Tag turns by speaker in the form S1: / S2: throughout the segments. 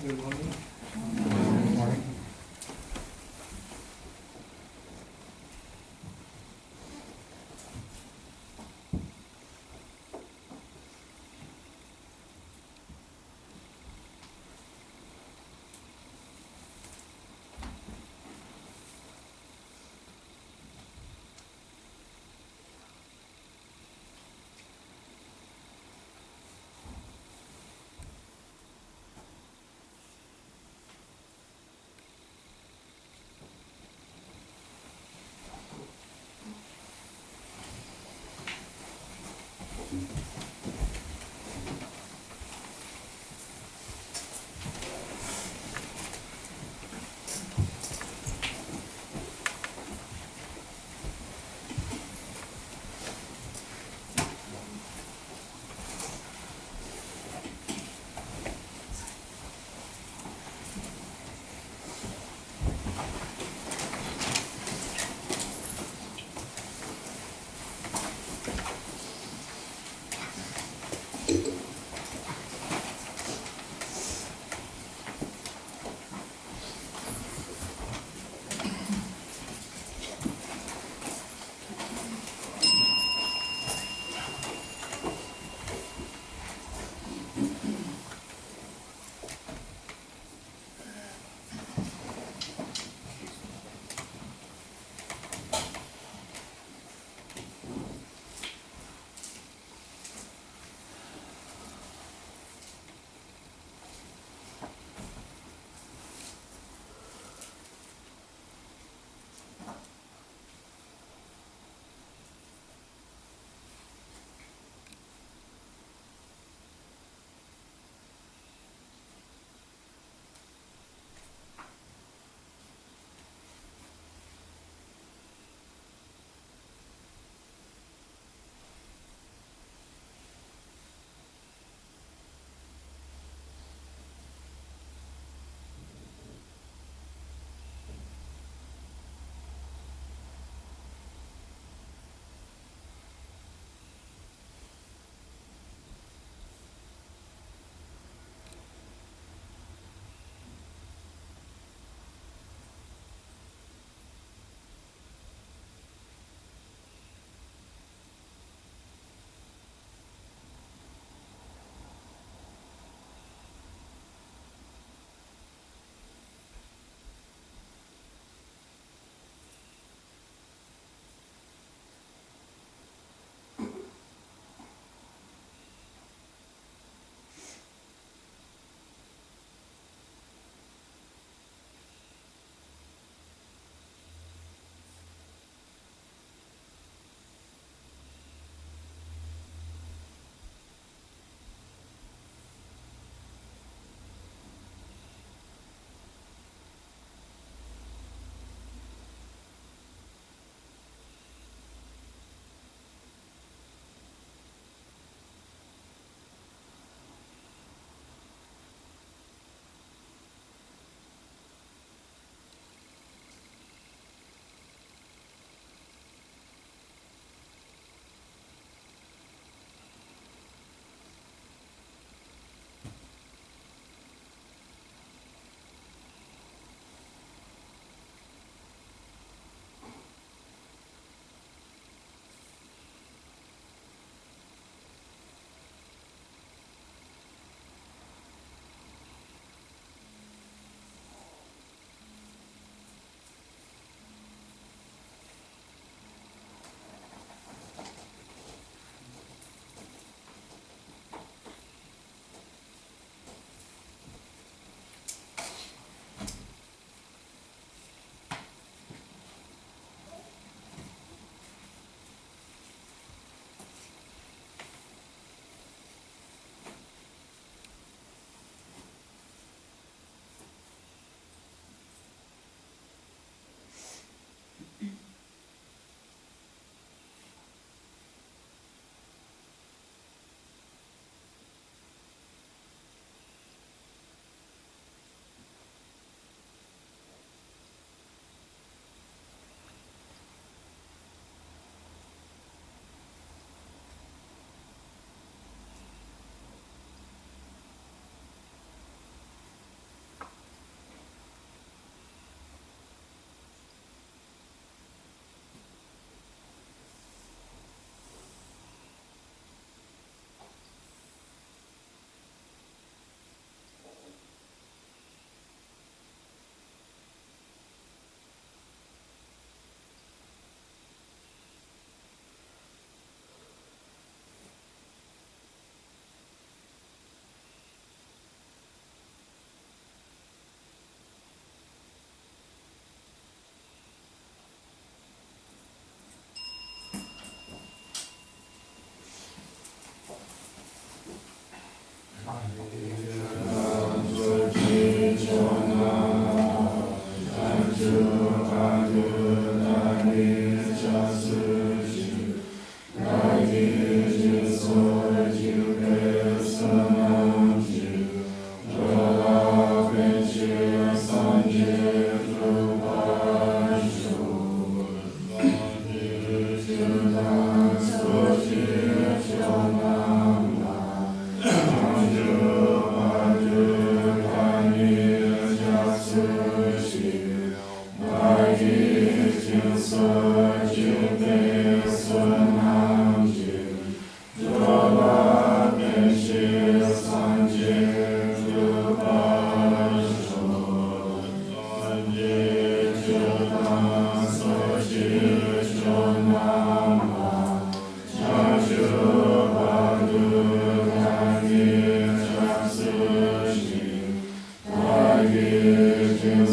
S1: Good morning.
S2: Good morning.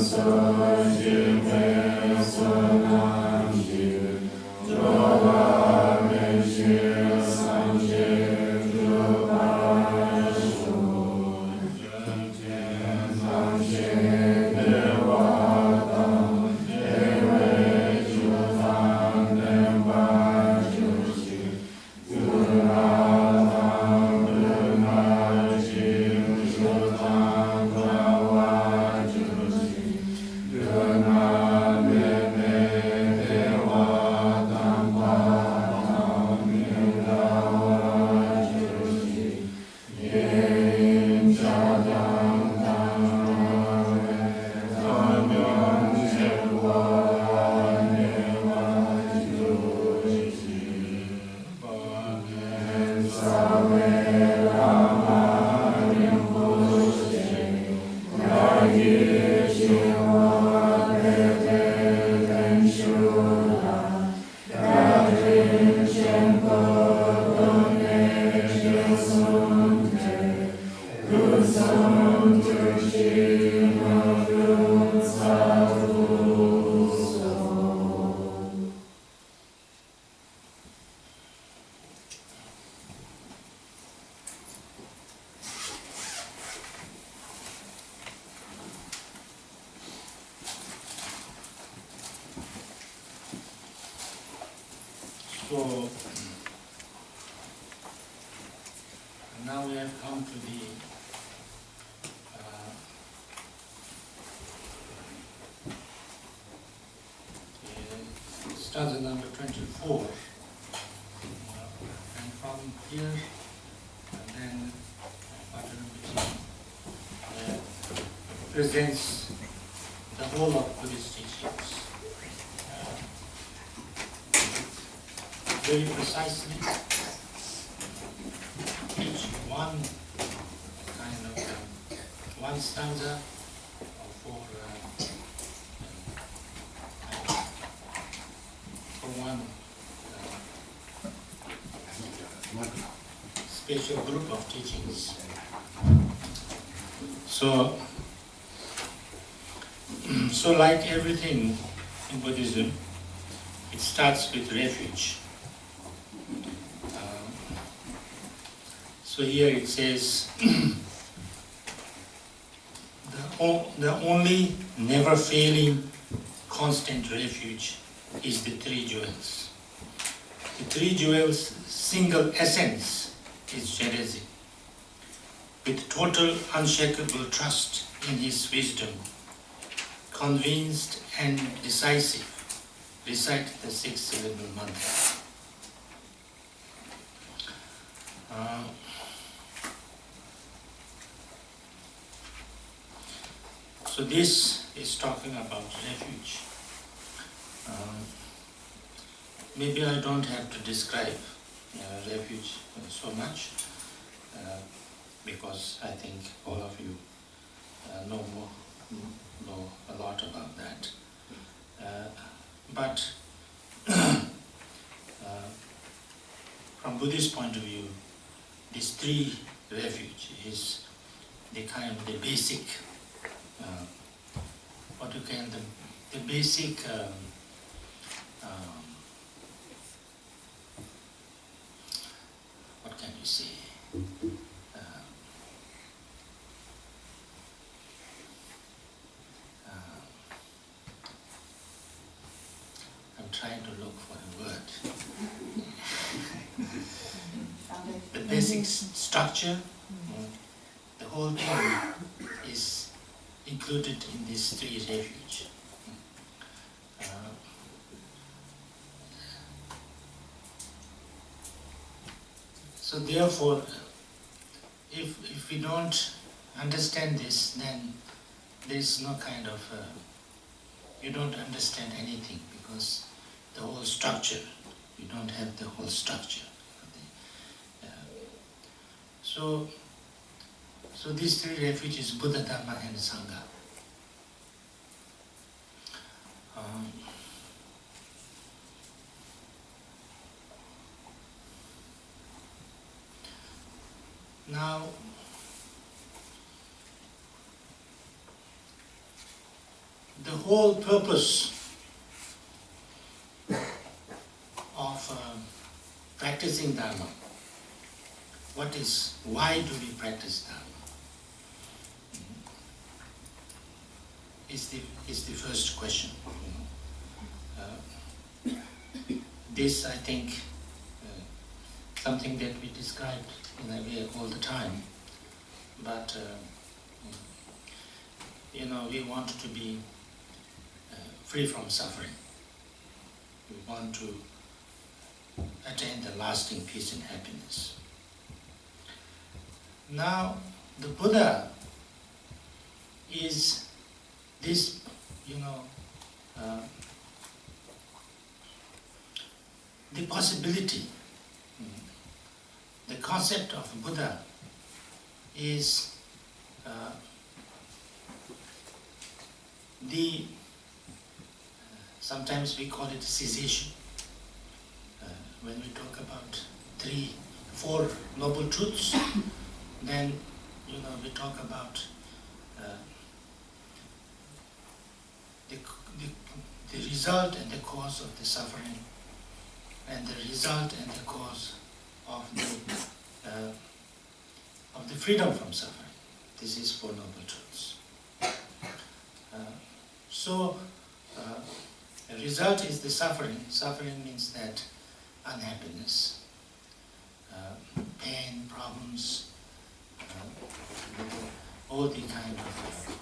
S1: So now we have come to the stanza number 24, and from here, and then Patrul Rinpoche presents the whole of Buddhist teachings very precisely, each one kind of one stanza for one special group of teachings. So like everything in Buddhism, it starts with refuge. So here it says, the only never-failing constant refuge is the three jewels. The three jewels' single essence is Jerezi. With total unshakable trust in his wisdom, convinced and decisive, recite the six-syllable mantra. So this is talking about refuge. Maybe I don't have to describe refuge so much because I think all of you know a lot about that. But from Buddhist point of view, these three refuge is the kind of the basic, what you can the basic what can you say? I'm trying to look for a word. The basic structure, the whole thing is included in these three refuge. So therefore, if we don't understand this, then there is no kind of, you don't understand anything because the whole structure, you don't have the whole structure. So these three refuges, Buddha, Dharma and Sangha. Now, the whole purpose of practicing Dharma, why do we practice Dharma? Is the first question. This, I think, something that we described in a way all the time, but we want to be free from suffering. We want to attain the lasting peace and happiness. Now, the Buddha is this, the possibility. The concept of Buddha is sometimes we call it cessation. When we talk about 4 noble truths, then we talk about the result and the cause of the suffering, and the result and the cause of the freedom from suffering. This is 4 noble truths. The result is the suffering. Suffering means that unhappiness, pain, problems, all the kind of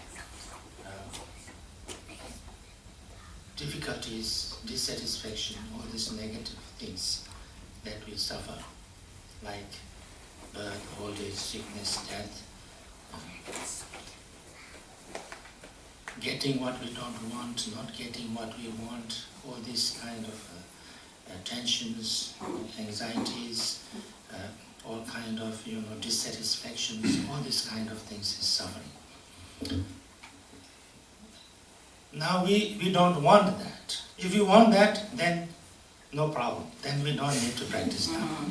S1: difficulties, dissatisfaction, all these negative things that we suffer, like birth, old age, sickness, death, getting what we don't want, not getting what we want, all these kind of tensions, anxieties, all kind of dissatisfactions, all these kind of things is suffering. Now we don't want that. If you want that, then no problem. Then we don't need to practice Dharma.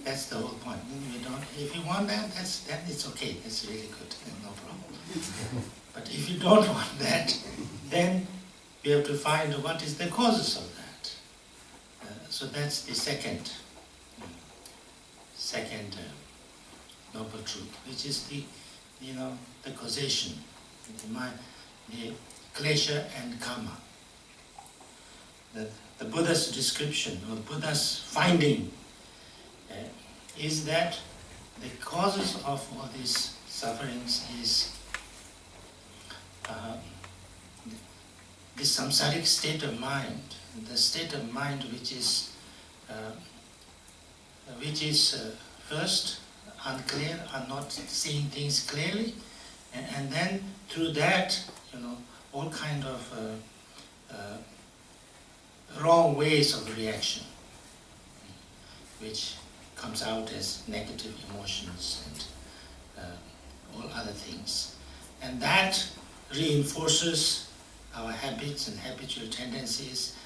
S1: That's the whole point. We don't. If you want that, then it's okay. That's really good. No problem. But if you don't want that, then we have to find what is the causes of that. So that's the second noble truth, which is the causation, the klesha and karma. The Buddha's description or Buddha's finding is that the causes of all these sufferings is the samsaric state of mind, the state of mind which is first unclear, are not seeing things clearly, and then through that, all kind of wrong ways of reaction, which comes out as negative emotions and all other things. And that reinforces our habits and habitual tendencies.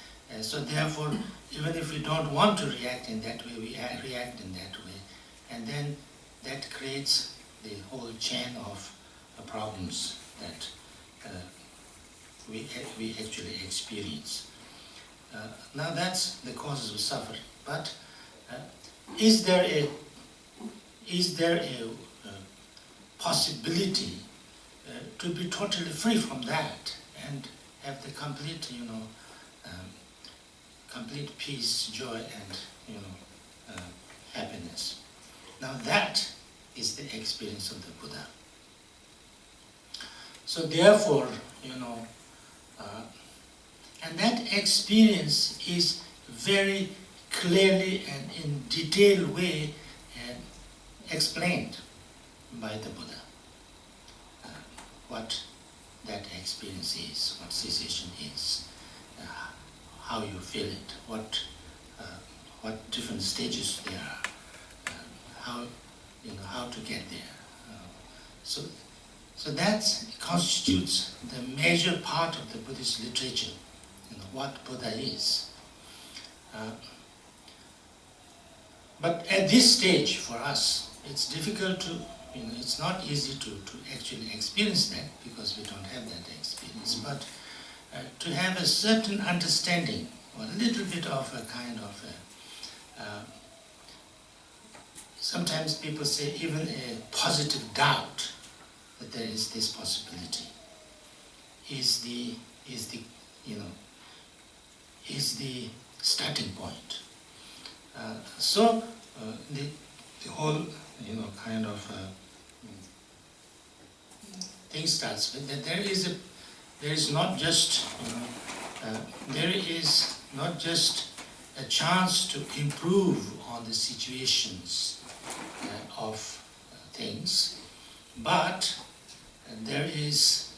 S1: So therefore, even if we don't want to react in that way, we react in that way. And then that creates the whole chain of problems that we actually experience. Now that's the causes of suffering. But is there a possibility to be totally free from that and have the complete, complete peace, joy, and happiness? Now that is the experience of the Buddha. So therefore, and that experience is very clearly and in detailed way explained by the Buddha. What that experience is, what cessation is, how you feel it, what different stages there are, how to get there. So that constitutes the major part of the Buddhist literature, what Buddha is. But at this stage, for us, it's difficult to it's not easy to actually experience that because we don't have that experience, but to have a certain understanding or a little bit of a kind of sometimes people say even a positive doubt that there is this possibility is the starting point. So the whole kind of thing starts with that there is not just a chance to improve on the situations of things, but there is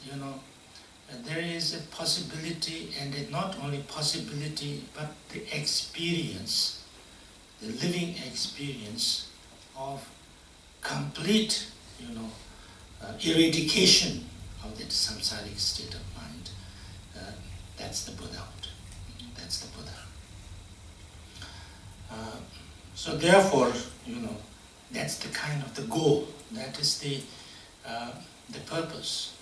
S1: a possibility, and not only possibility, but the experience, the living experience of complete, eradication of that samsaric state of mind. That's the Buddhahood. That's the Buddha. So therefore, that's the kind of the goal. That is the purpose.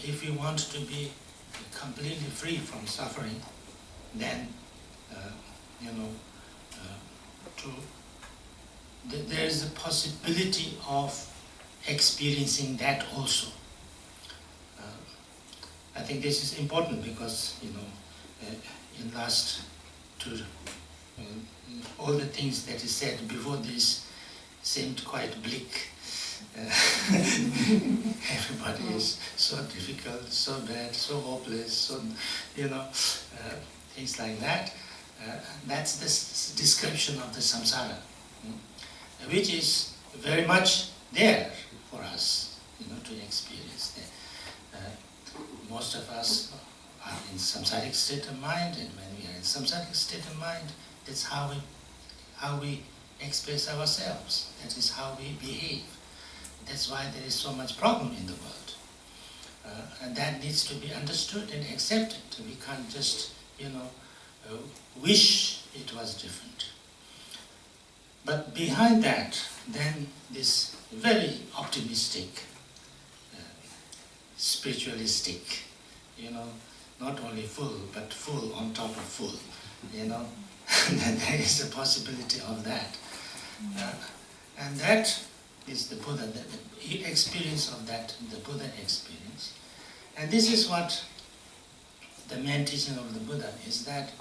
S1: If we want to be completely free from suffering, then there is a possibility of experiencing that also. I think this is important because in last two all the things that is said before this seemed quite bleak. Everybody is so difficult, so bad, so hopeless, so things like that. That's the description of the samsara, which is very much there for us, to experience. Most of us are in samsaric state of mind, and when we are in samsaric state of mind, that's how we express ourselves. That is how we behave. That's why there is so much problem in the world. And that needs to be understood and accepted. We can't just, wish it was different. But behind that, then this very optimistic, spiritualistic, not only full, but full on top of full, then there is a possibility of that. And that is the Buddha, the experience of that, the Buddha experience. And this is what the main teaching of the Buddha is, that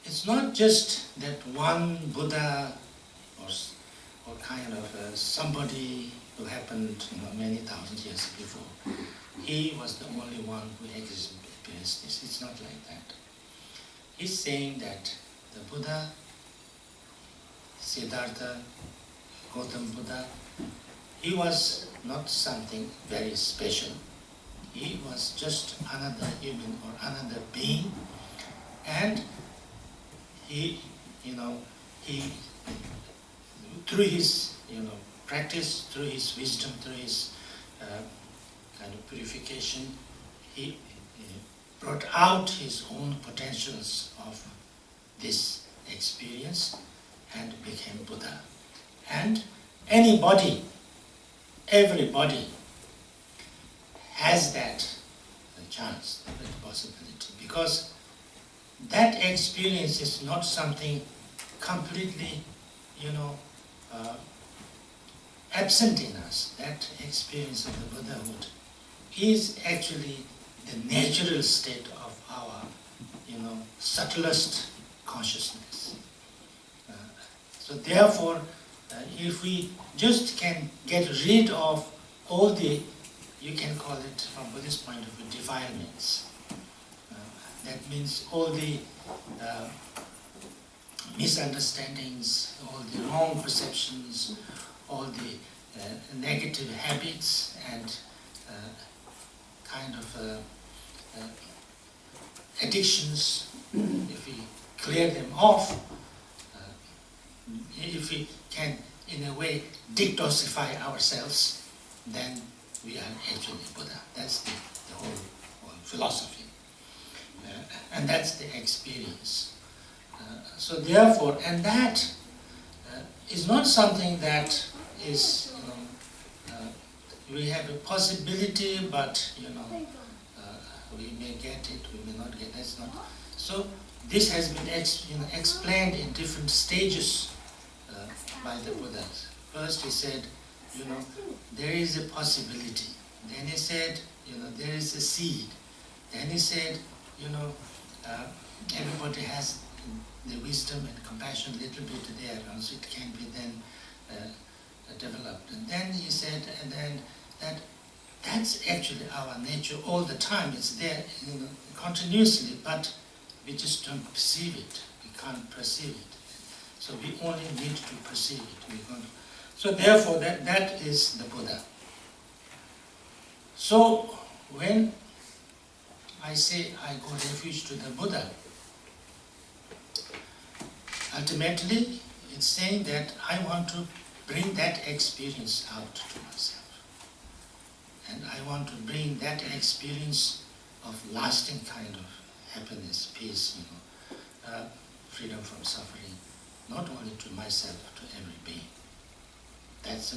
S1: it's not just that one Buddha or kind of somebody who happened many thousand years before. He was the only one who experienced this. It's not like that. He's saying that the Buddha, Siddhartha, Gautam Buddha, he was not something very special. He was just another human or another being, and he through his practice, through his wisdom, through his kind of purification, he brought out his own potentials of this experience and became Buddha. And everybody has that chance, that possibility, because that experience is not something completely, absent in us. That experience of the Buddhahood is actually the natural state of our, subtlest consciousness. So therefore, if we just can get rid of all the, you can call it from Buddhist point of view, defilements. That means all the misunderstandings, all the wrong perceptions, all the negative habits and kind of addictions. If we clear them off, if we can in a way detoxify ourselves, then we are actually Buddha. That's the whole philosophy. And that's the experience. So therefore, and that is not something that is we have a possibility, but we may get it, we may not get it. That's not. So this has been explained in different stages by the Buddhas. First he said, there is a possibility. Then he said, there is a seed. Then he said, everybody has the wisdom and compassion a little bit there, and so it can be then developed. And then he said, and then that's actually our nature all the time. It's there, continuously, but we just don't perceive it. We can't perceive it. So we only need to perceive it. So therefore, that is the Buddha. So when I say I go refuge to the Buddha, ultimately it's saying that I want to bring that experience out to myself. And I want to bring that experience of lasting kind of happiness, peace, freedom from suffering, not only to myself, but to every being. That's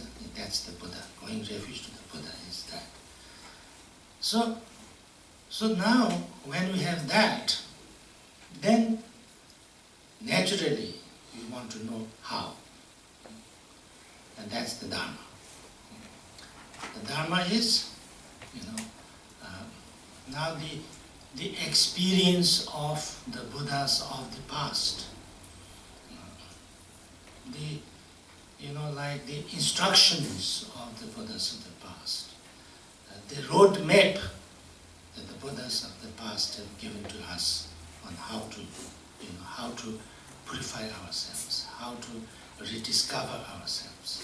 S1: the Buddha. Going refuge to the Buddha is that. So now, when we have that, then naturally we want to know how. And that's the Dharma. The Dharma is, now the experience of the Buddhas of the past. Like the instructions of the Buddhas of the past. The road map that the Buddhas of the past have given to us on how to purify ourselves, how to rediscover ourselves,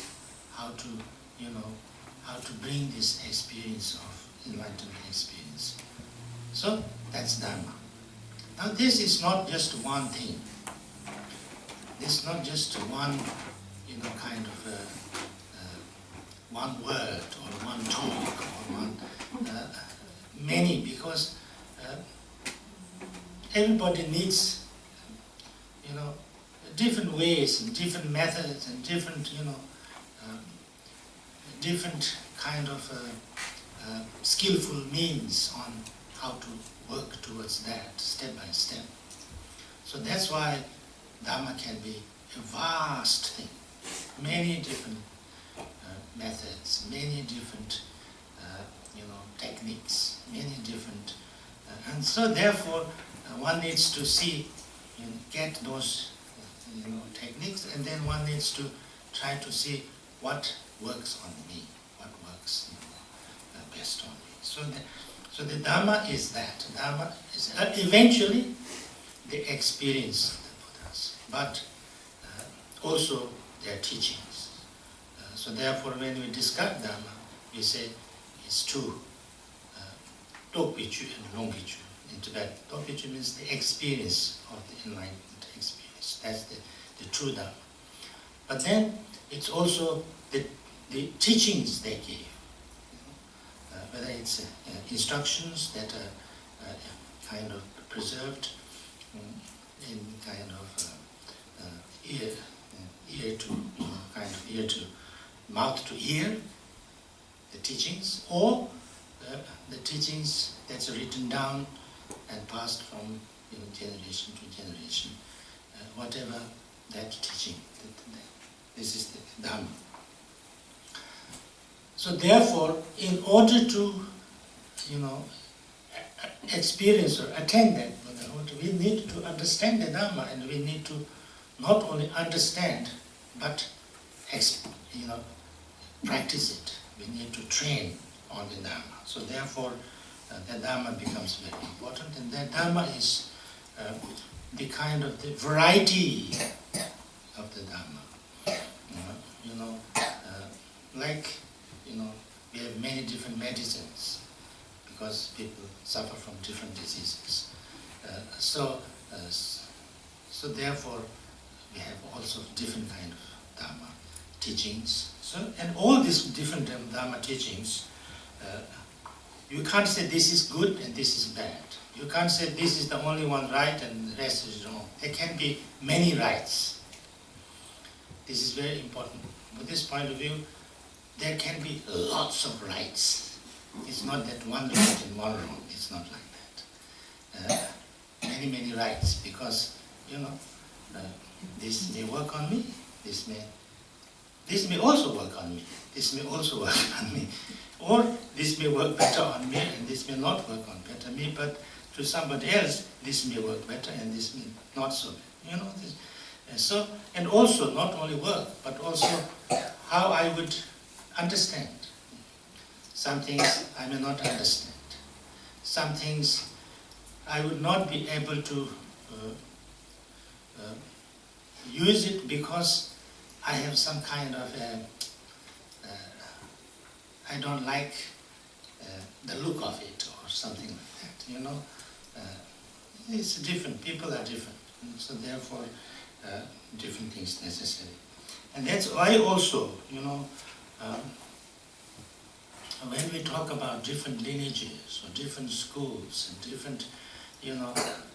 S1: how to bring this experience of enlightenment experience. So that's Dharma. Now this is not just one thing. This is not just one, kind of one word or one talk or one many, because everybody needs, different ways and different methods and different, different kind of skillful means on how to work towards that step by step. So that's why Dharma can be a vast thing, many different methods, many different techniques, many different, and so therefore one needs to see, get those techniques, and then one needs to try to see what works on me, what works best on me. So the Dharma is that. Dharma is eventually the experience of the Buddhas, but also their teachings. So therefore, when we discuss Dharma, we say it's two, Tokpichu and Longpichu. In Tibet, Tokpichu means the experience of the enlightenment experience. That's the true Dharma. But then it's also the teachings they give. Whether it's instructions that are kind of preserved in kind of ear to mouth to ear, the teachings, or the teachings that's written down and passed from generation to generation, whatever that teaching. This is the Dhamma. So therefore, in order to, experience or attain that Buddhahood, we need to understand the Dhamma, and we need to not only understand, but practice it. We need to train on the Dhamma. So therefore, the Dhamma becomes very important, and the Dhamma is the kind of the variety of the Dhamma. We have many different medicines because people suffer from different diseases. So therefore, we have also different kind of Dhamma teachings. So, and all these different Dhamma teachings, you can't say this is good and this is bad. You can't say this is the only one right and the rest is wrong. There can be many rights. This is very important. From this point of view, there can be lots of rights. It's not that one right and one wrong. It's not like that. Many rights, because this may work on me. This may also work on me. This may also work on me, or this may work better on me, and this may not work on better me. But to somebody else, this may work better, and this may not so. So, and also not only work, but also how I would understand. Some things I may not understand. Some things I would not be able to use it because I have some kind of I don't like the look of it or something like that. It's different. People are different, so therefore different things necessary. And that's why also, when we talk about different lineages or different schools and different,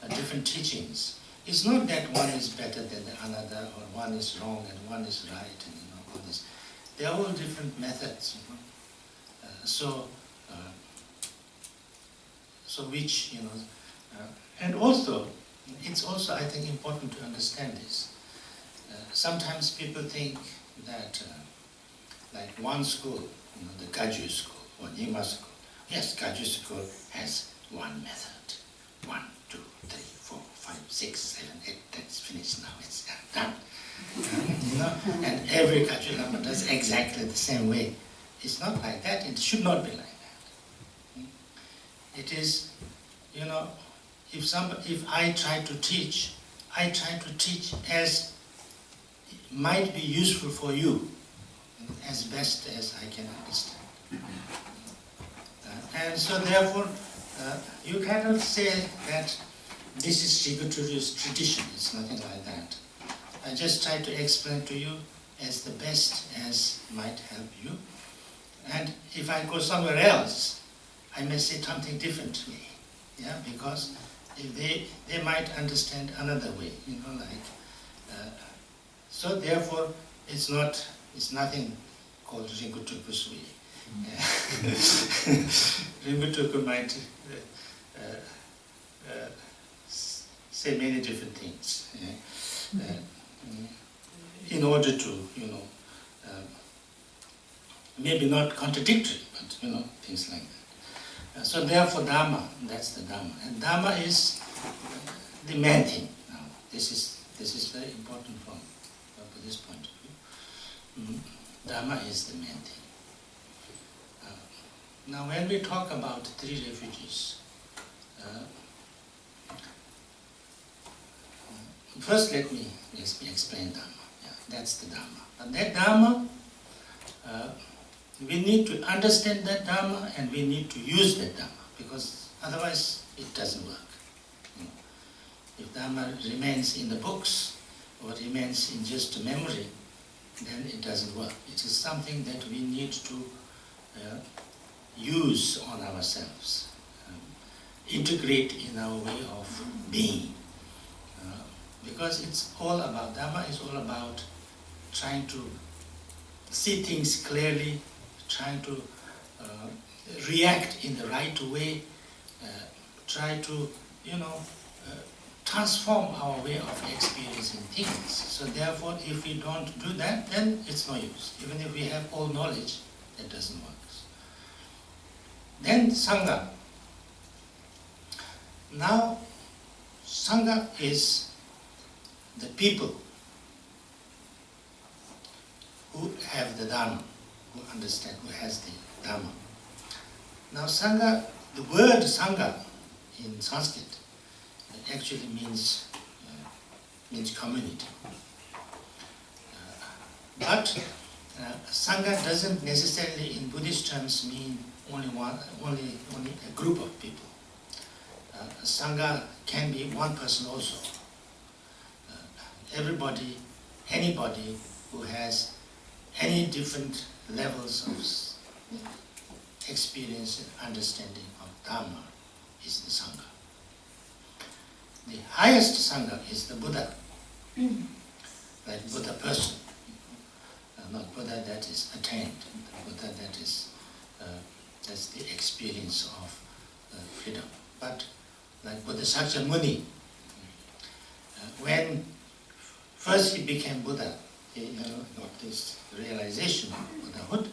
S1: different teachings, it's not that one is better than the another, or one is wrong and one is right, and all this. They are all different methods. So which and also it's also, I think, important to understand this. Sometimes people think that like one school, the Kagyu school or Nyingma school. Yes, Kagyu school has one method. 1, 2, 3, 4, 5, 6, 7, 8. That's finished now. It's done. And every Kagyu Lama does exactly the same way. It's not like that. It should not be like that. It is, if I try to teach as might be useful for you, as best as I can understand. And so therefore, you cannot say that this is Ringu Tulku's tradition. It's nothing like that. I just try to explain to you as the best as might help you. And if I go somewhere else, I may say something differently. Yeah, because if they might understand another way, so therefore it's nothing called Ringu Tulku's way. Ringu Tulku might say many different things in order to, maybe not contradictory, but things like that. So therefore Dharma, that's the Dharma. And Dharma is the main thing. Now, this is very important from this point of view. Dharma is the main thing. Now when we talk about 3 refuges, first let me explain Dharma. Yeah, that's the Dharma. But that Dharma, we need to understand that Dharma and we need to use that Dharma, because otherwise it doesn't work. If Dharma remains in the books or remains in just a memory, then it doesn't work. It is something that we need to use on ourselves, integrate in our way of being. Because it's all about, Dharma is all about trying to see things clearly, trying to react in the right way, try to, transform our way of experiencing things. So therefore, if we don't do that, then it's no use. Even if we have all knowledge, that doesn't work. Then Sangha. Now, Sangha is the people who have the Dharma, who understand, who has the Dharma. Now Sangha, the word Sangha in Sanskrit actually means community. But Sangha doesn't necessarily in Buddhist terms mean only a group of people. Sangha can be one person also. Everybody, anybody who has any different levels of experience and understanding of Dharma is the Sangha. The highest Sangha is the Buddha, like Buddha person. not Buddha that is attained. Buddha that is that's the experience of freedom. But like Bodhisattva Muni, when first he became Buddha, he got this realization of Buddhahood,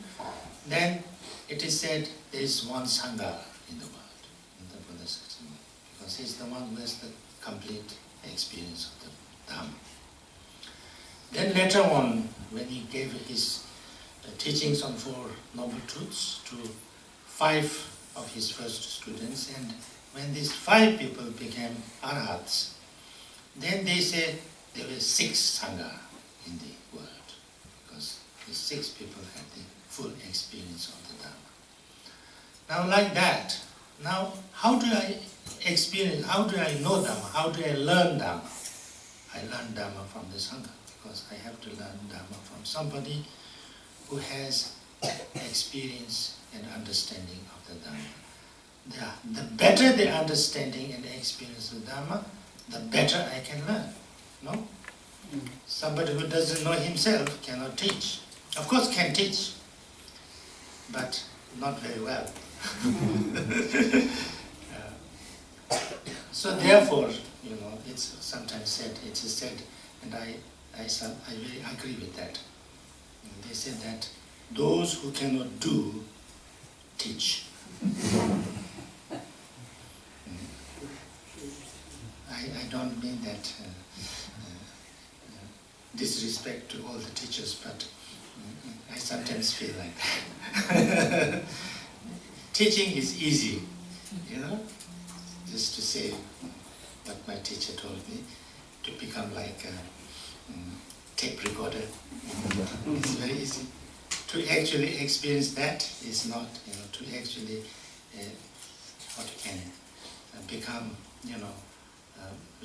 S1: then it is said there is one Sangha in the world, in the Bodhisattva Muni, because he is the one who has the complete experience of the Dhamma. Then later on, when he gave his teachings on Four Noble Truths to 5 of his first students, and when these 5 people became arhats, then they said there were 6 Sangha in the world, because the 6 people had the full experience of the Dhamma. Now like that, now how do I experience, how do I know Dhamma, how do I learn Dhamma? I learn Dhamma from the Sangha, because I have to learn Dhamma from somebody who has experience and understanding of the Dhamma. The better the understanding and the experience of Dhamma, the better I can learn. No? Somebody who doesn't know himself cannot teach. Of course can teach, but not very well. So therefore, it's sometimes said, it is said, and I really agree with that. They said that those who cannot do, teach. I don't mean that disrespect to all the teachers, but I sometimes feel like that. Teaching is easy, just to say what my teacher told me, to become like a tape recorder. It's very easy. To actually experience that is not, to actually become,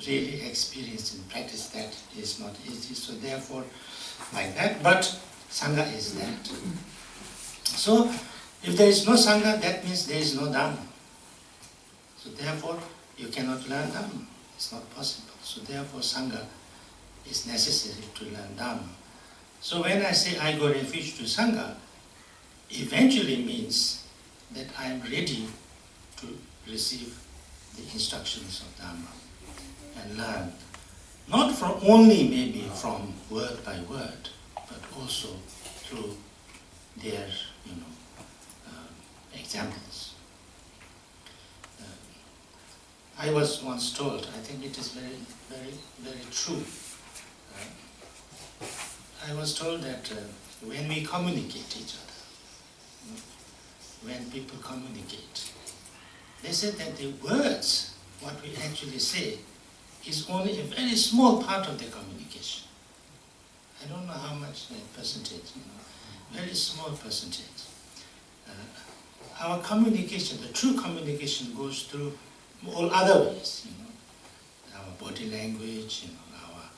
S1: really experience and practice that is not easy. So therefore, like that, but Sangha is that. So if there is no Sangha, that means there is no Dhamma. So therefore, you cannot learn Dhamma. It's not possible. So therefore, Sangha is necessary to learn Dhamma. So when I say I go refuge to Sangha, eventually means that I am ready to receive the instructions of Dhamma and learn, not from only maybe from word by word, but also through their examples. I was once told, I think it is very, very, very true. I was told that when we communicate each other, when people communicate, they said that the words, what we actually say, is only a very small part of the communication. I don't know how much percentage, very small percentage. Our communication, the true communication, goes through all other ways, our body language, our,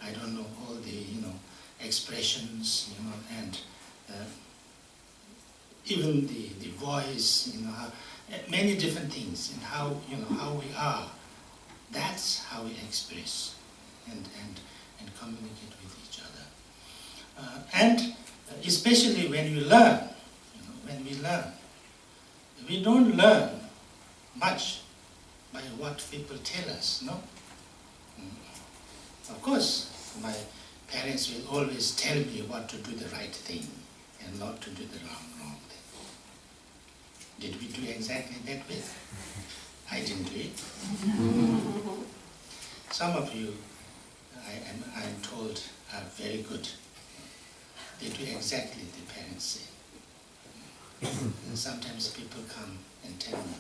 S1: I don't know, all the, expressions, and even the voice, many different things, and how, how we are. That's how we express and communicate with each other. And especially when we learn, we don't learn much by what people tell us, no? Of course, my parents will always tell me what to do the right thing and not to do the wrong thing. Did we do exactly that way? I didn't do it. Some of you, I'm told, are very good. They do exactly the parents say. And sometimes people come and tell me,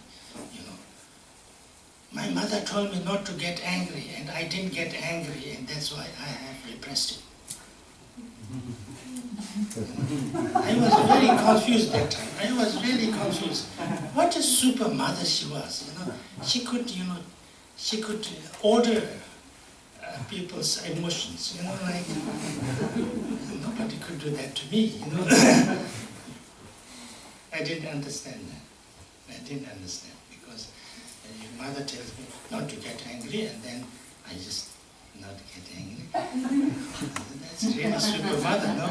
S1: my mother told me not to get angry, and I didn't get angry, and that's why I have repressed it. I was very confused that time. I was really confused. What a super mother she was, She could order people's emotions, like nobody could do that to me, I didn't understand that. I didn't understand, because your mother tells me not to get angry, and then I just not get angry. That's really super mother, no?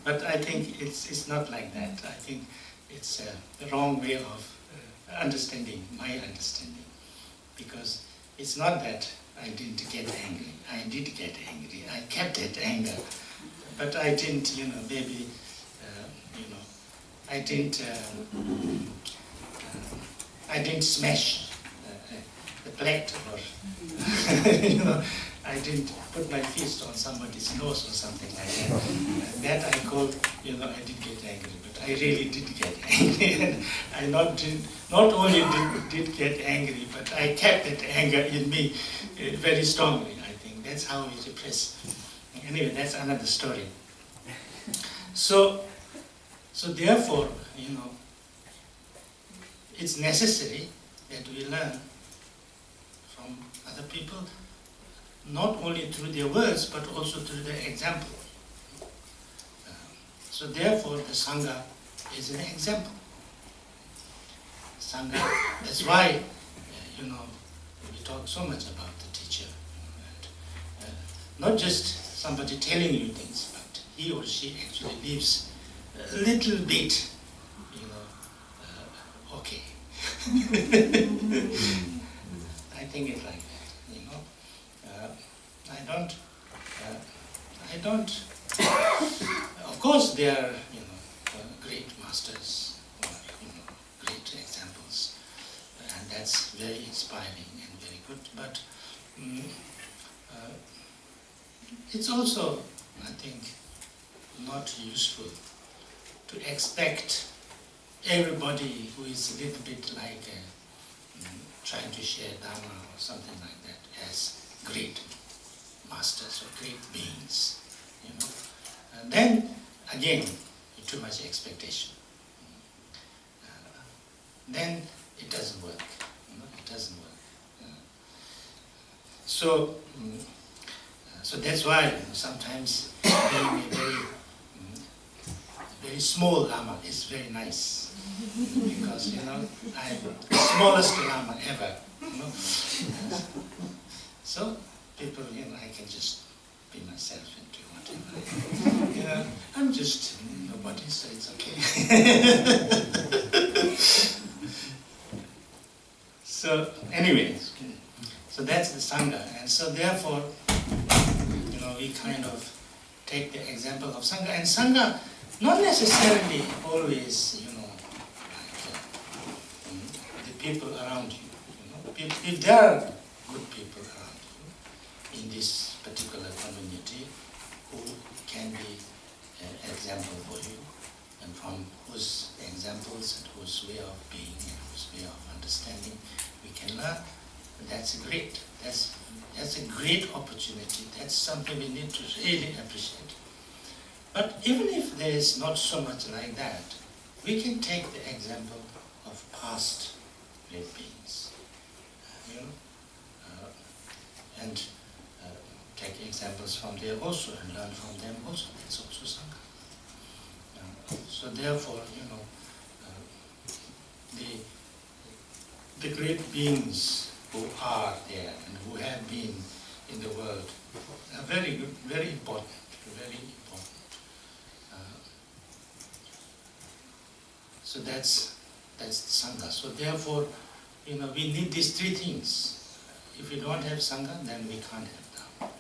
S1: But I think it's not like that. I think it's the wrong way of understanding, my understanding. Because it's not that I didn't get angry. I did get angry. I kept that anger. But I didn't, maybe, I didn't smash the plate, or I didn't put my fist on somebody's nose or something like that. That I call, I did get angry, but I really did get angry. And I not only did get angry, but I kept that anger in me very strongly. I think that's how we repress. Anyway, that's another story. So therefore, it's necessary that we learn from other people, not only through their words, but also through their example. So therefore, the Sangha is an example. Sangha, that's why, we talk so much about the teacher. And, not just somebody telling you things, but he or she actually lives a little bit, okay. I think it's like that, I don't, of course there are, great masters, or, great examples, and that's very inspiring and very good, but it's also, I think, not useful to expect everybody who is a little bit like trying to share Dharma or something like that as great masters or great beings, And then, again, too much expectation. Then it doesn't work. It doesn't work. So that's why sometimes being a very small Lama is very nice, because I'm the smallest Lama ever. So people, I can just be myself and do whatever. I'm just nobody, so it's okay. So anyway, so that's the Sangha, and so therefore, we kind of take the example of Sangha, and Sangha not necessarily always, the people around you. If there are good people around you in this particular community who can be an example for you, and from whose examples and whose way of being and whose way of understanding we can learn, that's great. That's a great opportunity. That's something we need to really appreciate. But even if there is not so much like that, we can take the example of past great beings, and take examples from there also and learn from them also. That's also Sangha. So therefore, the great beings who are there and who have been in the world are very good, very important, very important. So that's the Sangha. So therefore, we need these three things. If we don't have Sangha, then we can't have Dharma.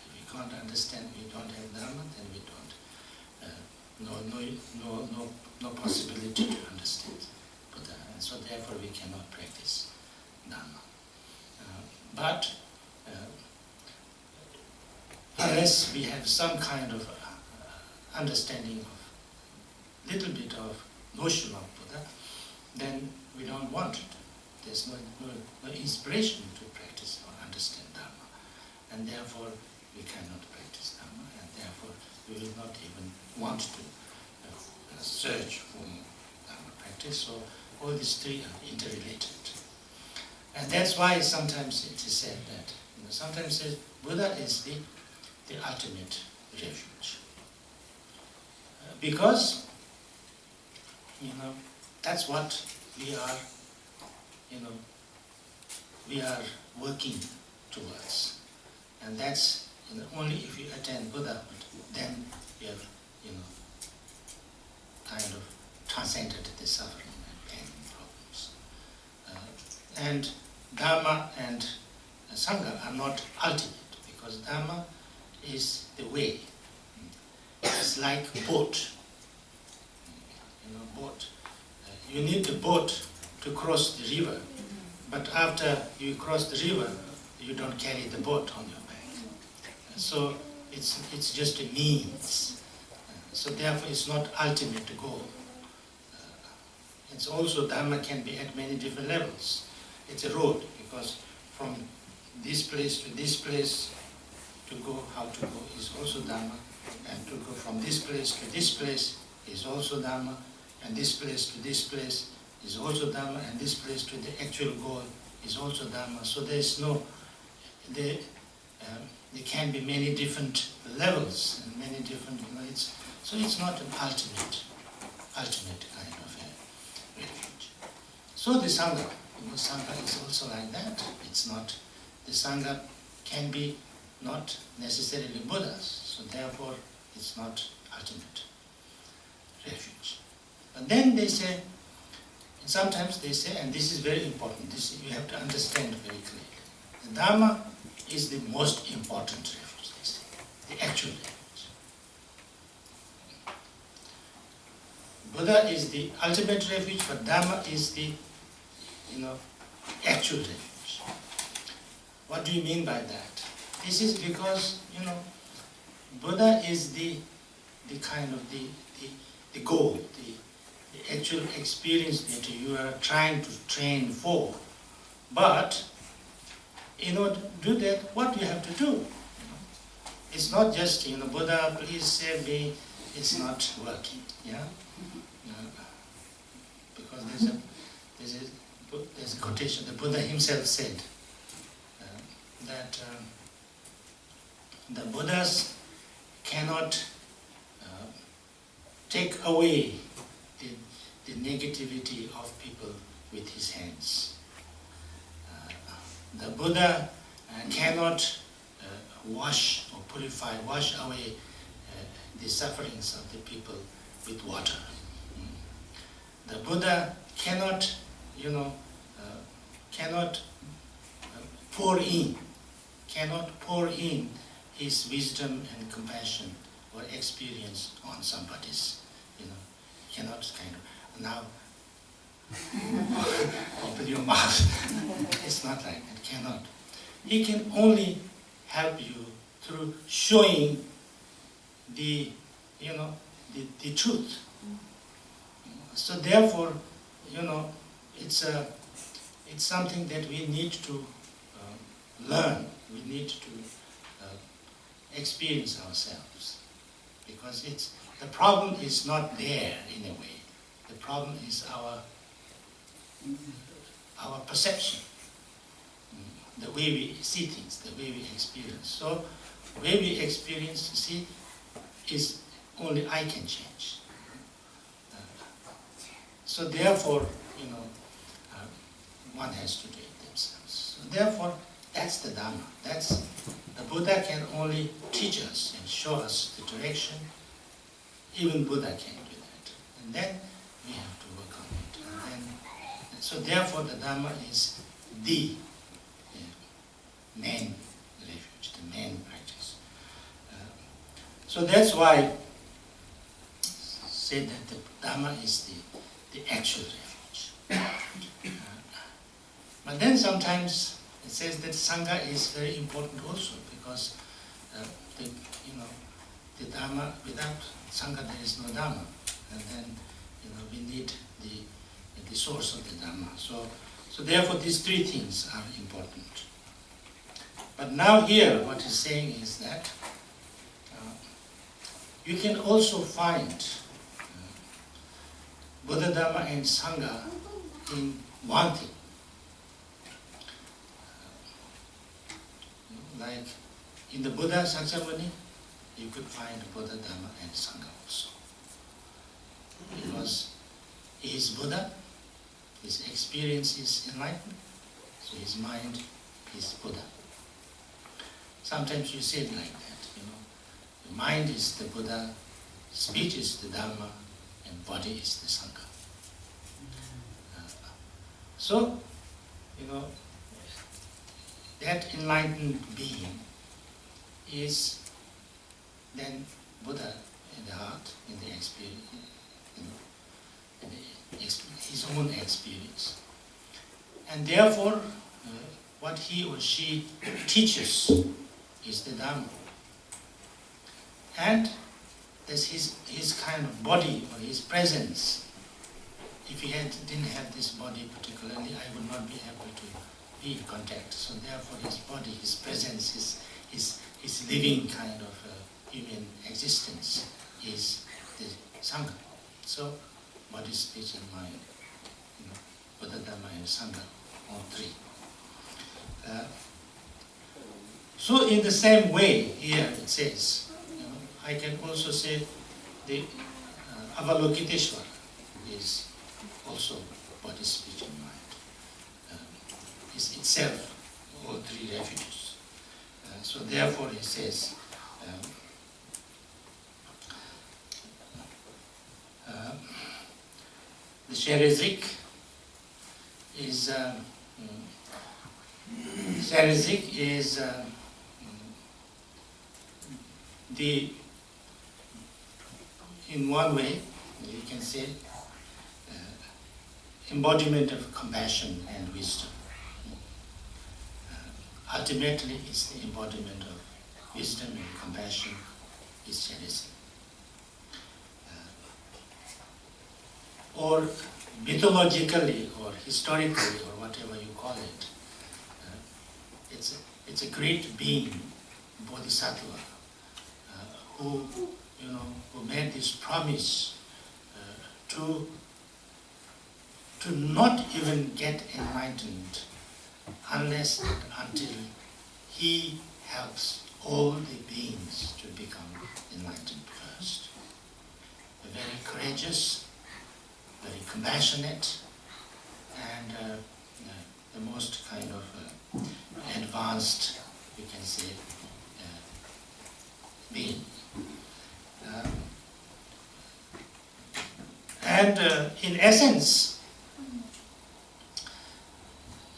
S1: If we can't understand, we don't have Dharma, then we don't. No possibility to understand Buddha. And so therefore we cannot practice Dharma. But unless we have some kind of understanding of little bit of notion of Buddha, then we don't want it. There's no inspiration to practice or understand Dharma. And therefore we cannot practice Dharma, and therefore we will not even want to search for Dharma practice. So all these three are interrelated. And that's why sometimes it is said that, sometimes says Buddha is the ultimate refuge. Because, that's what we are, we are working towards. And that's only if you attain Buddhahood, then we have kind of transcended the suffering and pain problems. And Dharma and Sangha are not ultimate, because Dharma is the way. It's like a boat. Boat. You need the boat to cross the river, but after you cross the river, you don't carry the boat on your back. So it's just a means. So therefore, it's not ultimate goal. It's also Dharma can be at many different levels. It's a road, because from this place to this place to go, how to go is also Dharma, and to go from this place to this place is also Dharma, and this place to this place is also Dharma, and this place to the actual goal is also Dharma. So there is no, there can be many different levels and many different, so it's not an ultimate kind of a refuge. So the Sangha, Sangha is also like that. It's not, the Sangha can be not necessarily Buddhas, so therefore it's not ultimate refuge. But then they say, sometimes they say, and this is very important, this you have to understand very clearly, the Dharma is the most important refuge, they say, the actual refuge. Buddha is the ultimate refuge, but Dharma is the, actual refuge. What do you mean by that? This is because, Buddha is the kind of the goal, the actual experience that you are trying to train for. But in order to do that, what you have to do? It's not just, Buddha, please save me. It's not working. Because there's a quotation. The Buddha himself said that the Buddhas cannot take away the negativity of people with his hands. The Buddha cannot wash away the sufferings of the people with water. The Buddha cannot, pour in his wisdom and compassion or experience on somebody's, cannot kind of, now, open your mouth. It's not like that, cannot. He can only help you through showing the truth. So therefore, it's something that we need to learn. We need to experience ourselves, because the problem is not there in a way. The problem is our perception, the way we see things, the way we experience. So, the way we experience, see, is only I can change. So therefore, one has to do it themselves. So therefore, that's the Dharma. The Buddha can only teach us and show us the direction. Even Buddha can do that. And then we have to work on it. So therefore, the Dharma is the main refuge, the main practice. So that's why say that the Dharma is the actual refuge. But then sometimes it says that Sangha is very important also, because the Dharma, without Sangha there is no Dharma, and then we need the source of the Dharma. So therefore these three things are important. But now here what he's saying is that you can also find Buddha, Dharma and Sangha in one thing. Like in the Buddha Sakyamuni, you could find Buddha, Dharma and Sangha also. Because he is Buddha, his experience is enlightened, So his mind is Buddha. Sometimes you say it like that, the mind is the Buddha, speech is the Dharma, and body is the Sangha. So, that enlightened being is then Buddha in the heart, in the experience, his own experience. And therefore, what he or she teaches is the Dharma. And there's his kind of body or his presence. If he didn't have this body particularly, I would not be able to be in contact. So therefore his body, his presence, his living kind of human existence is the Sangha. So body, speech and mind, Buddha, Dharma and Sangha, all three. So in the same way, here it says, I can also say the Avalokiteshvara is also body, speech and mind. Is itself all three refuges. So therefore it says, the Sherizik is the, in one way, you can say, embodiment of compassion and wisdom. Ultimately, it's the embodiment of wisdom and compassion is Sherizik. Or mythologically or historically or whatever you call it, it's a great being, Bodhisattva, who made this promise to not even get enlightened unless and until he helps all the beings to become enlightened first. A very courageous, very compassionate, and the most kind of advanced, you can say, being. And in essence,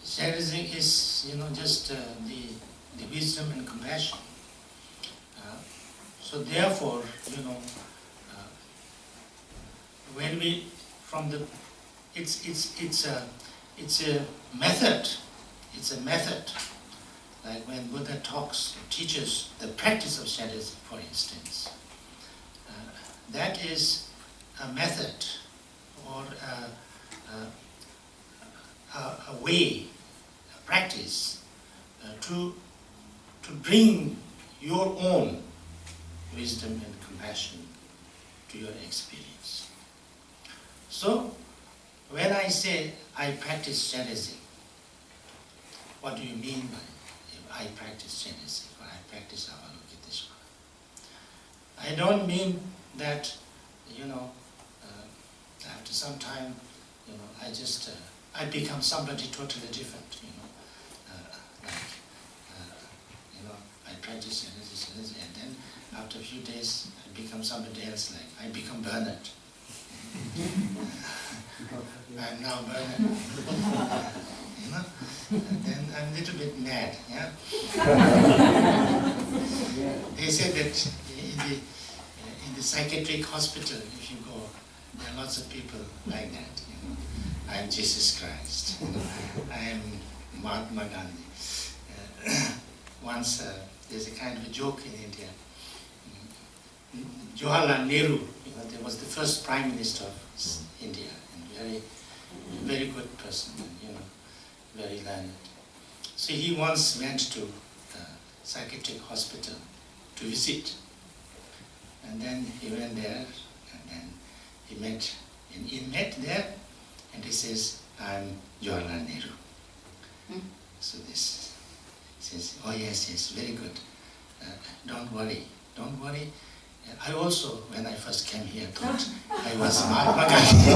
S1: Sherizik is, just the wisdom and compassion. So therefore, when we it's a method. It's a method. Like when Buddha teaches the practice of Sherizik, for instance. That is a method or a way, a practice to bring your own wisdom and compassion to your experience. So, when I say I practice Sherizik, what do you mean by I practice Sherizik or I practice Avalokiteshvara? I don't mean that, after some time, I become somebody totally different, I practice Sherizik, and then after a few days I become somebody else, like I become Bernard. I'm now Bernard. And then I'm a little bit mad, yeah? They say that in the psychiatric hospital, if you go, there are lots of people like that, I'm Jesus Christ, I am Mahatma Gandhi. Once, there's a kind of a joke in India. Jawaharlal Nehru, there was the first Prime Minister of India, and very good person, very learned. So he once went to a psychiatric hospital to visit. And then he went there, and then he met an inmate there, and he says, I'm Jawaharlal Nehru. So this says, oh yes, very good. Don't worry. I also, when I first came here, thought I was Mahatma Gandhi.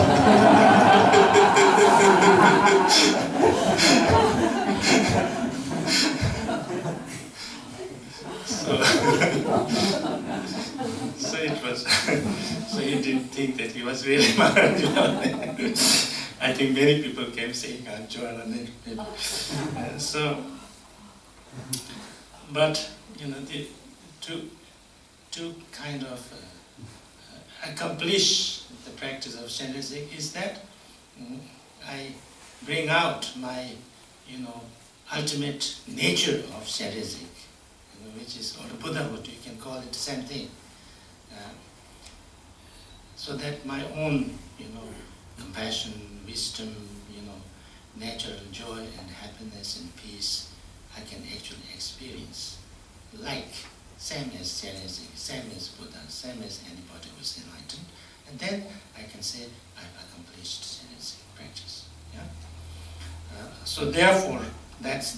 S1: So it was, so he didn't think that he was really Mahatma Gandhi. I think many people came saying, Joan, so, but, to kind of accomplish the practice of Shenrezig is that I bring out my, ultimate nature of Shenrezig, which is, or Buddhahood, you can call it the same thing. So that my own, compassion, wisdom, natural joy and happiness and peace, I can actually experience, like same as Shenrezig, same as Buddha, same as anybody who's enlightened, and then I can say I've accomplished Shenrezig practice. Yeah. So therefore, that's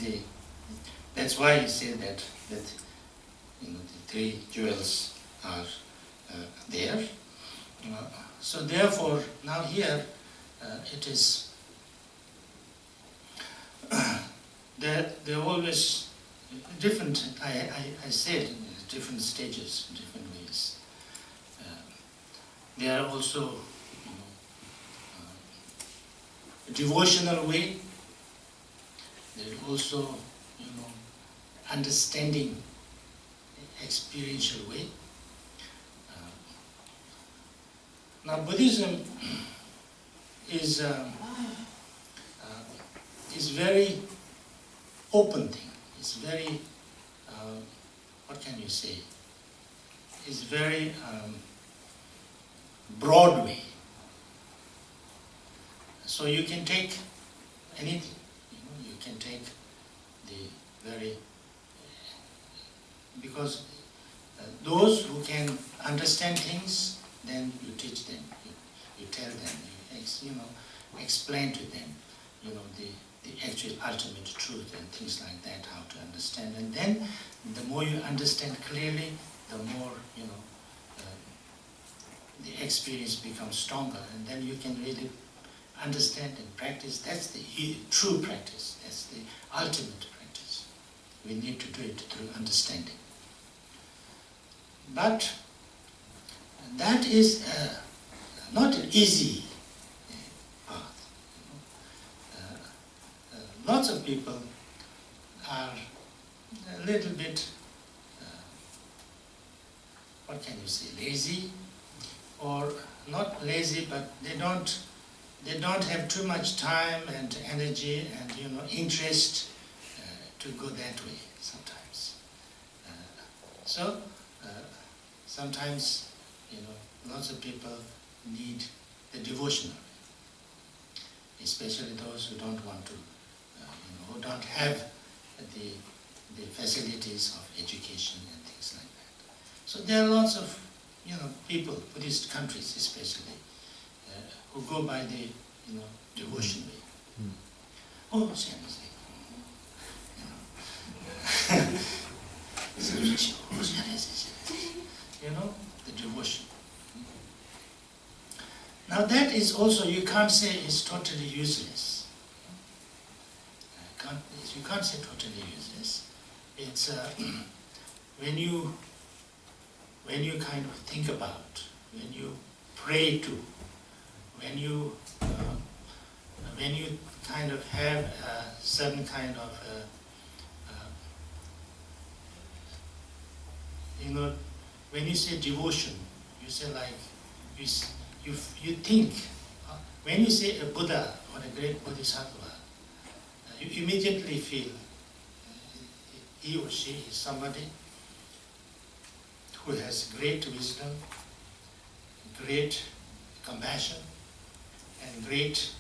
S1: why he said that the three jewels are there. So therefore, now here it is. They're always different. I said in different stages, different ways. They are also a devotional way. There is also understanding, experiential way. Now Buddhism is very open thing. It's very, what can you say? It's very broad way. So you can take anything. You can take the very, because those who can understand things, then you teach them, you tell them, you explain to them, the actual ultimate truth and things like that, how to understand. And then the more you understand clearly, the more, the experience becomes stronger, and then you can really understand and practice. That's the true practice. That's the ultimate practice. We need to do it through understanding. But that is not an easy path. Lots of people are a little bit, what can you say, lazy, or not lazy, but they don't have too much time and energy and interest to go that way sometimes. Sometimes lots of people need the devotional way, especially those who don't want to, who don't have the facilities of education and things like that. So there are lots of people, Buddhist countries especially, who go by the devotion way. Oh, Shenrezig. The devotion. Now that is also, you can't say is totally useless. You can't say totally useless. It's when you kind of think about, when you pray to, when you kind of have a certain kind of when you say devotion, you say like you think. When you say a Buddha or a great Bodhisattva, you immediately feel he or she is somebody who has great wisdom, great compassion, and great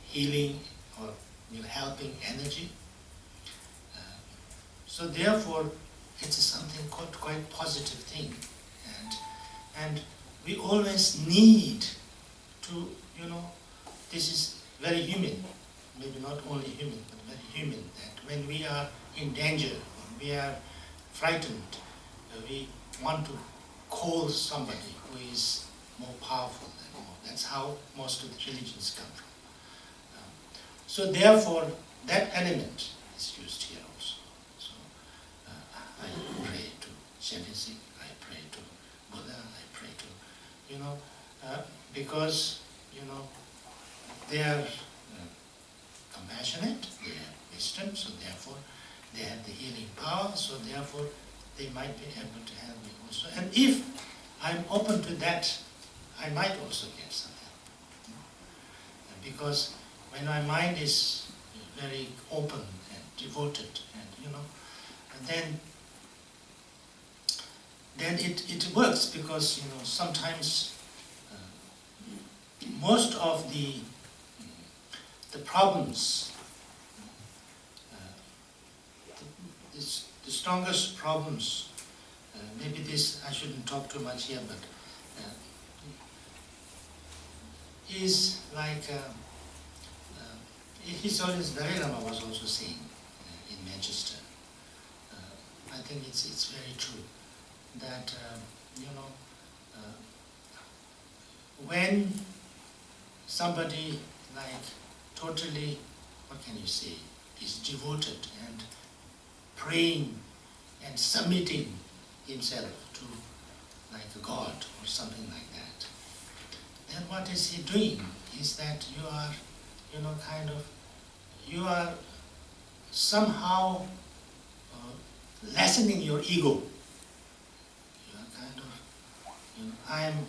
S1: healing or helping energy. So therefore, it's something quite positive thing, and we always need to, this is very human, maybe not only human, but very human, that when we are in danger, when we are frightened, we want to calls somebody who is more powerful than more. That's how most of the religions come from. So therefore, that element is used here also. So I pray to Shenesi, I pray to Buddha, I pray to, because, they are compassionate, they have wisdom, so therefore they have the healing power, so therefore they might be able to help me also. And if I'm open to that, I might also get some help. Because when my mind is very open and devoted, and then it works, because sometimes most of the problems, the strongest problems, maybe this I shouldn't talk too much here, but is like His Holiness Dalai Lama was also saying in Manchester. I think it's very true that when somebody like totally, what can you say, is devoted and praying and submitting himself to like a God or something like that, then what is he doing is that you are, you are somehow lessening your ego. You are kind of, I am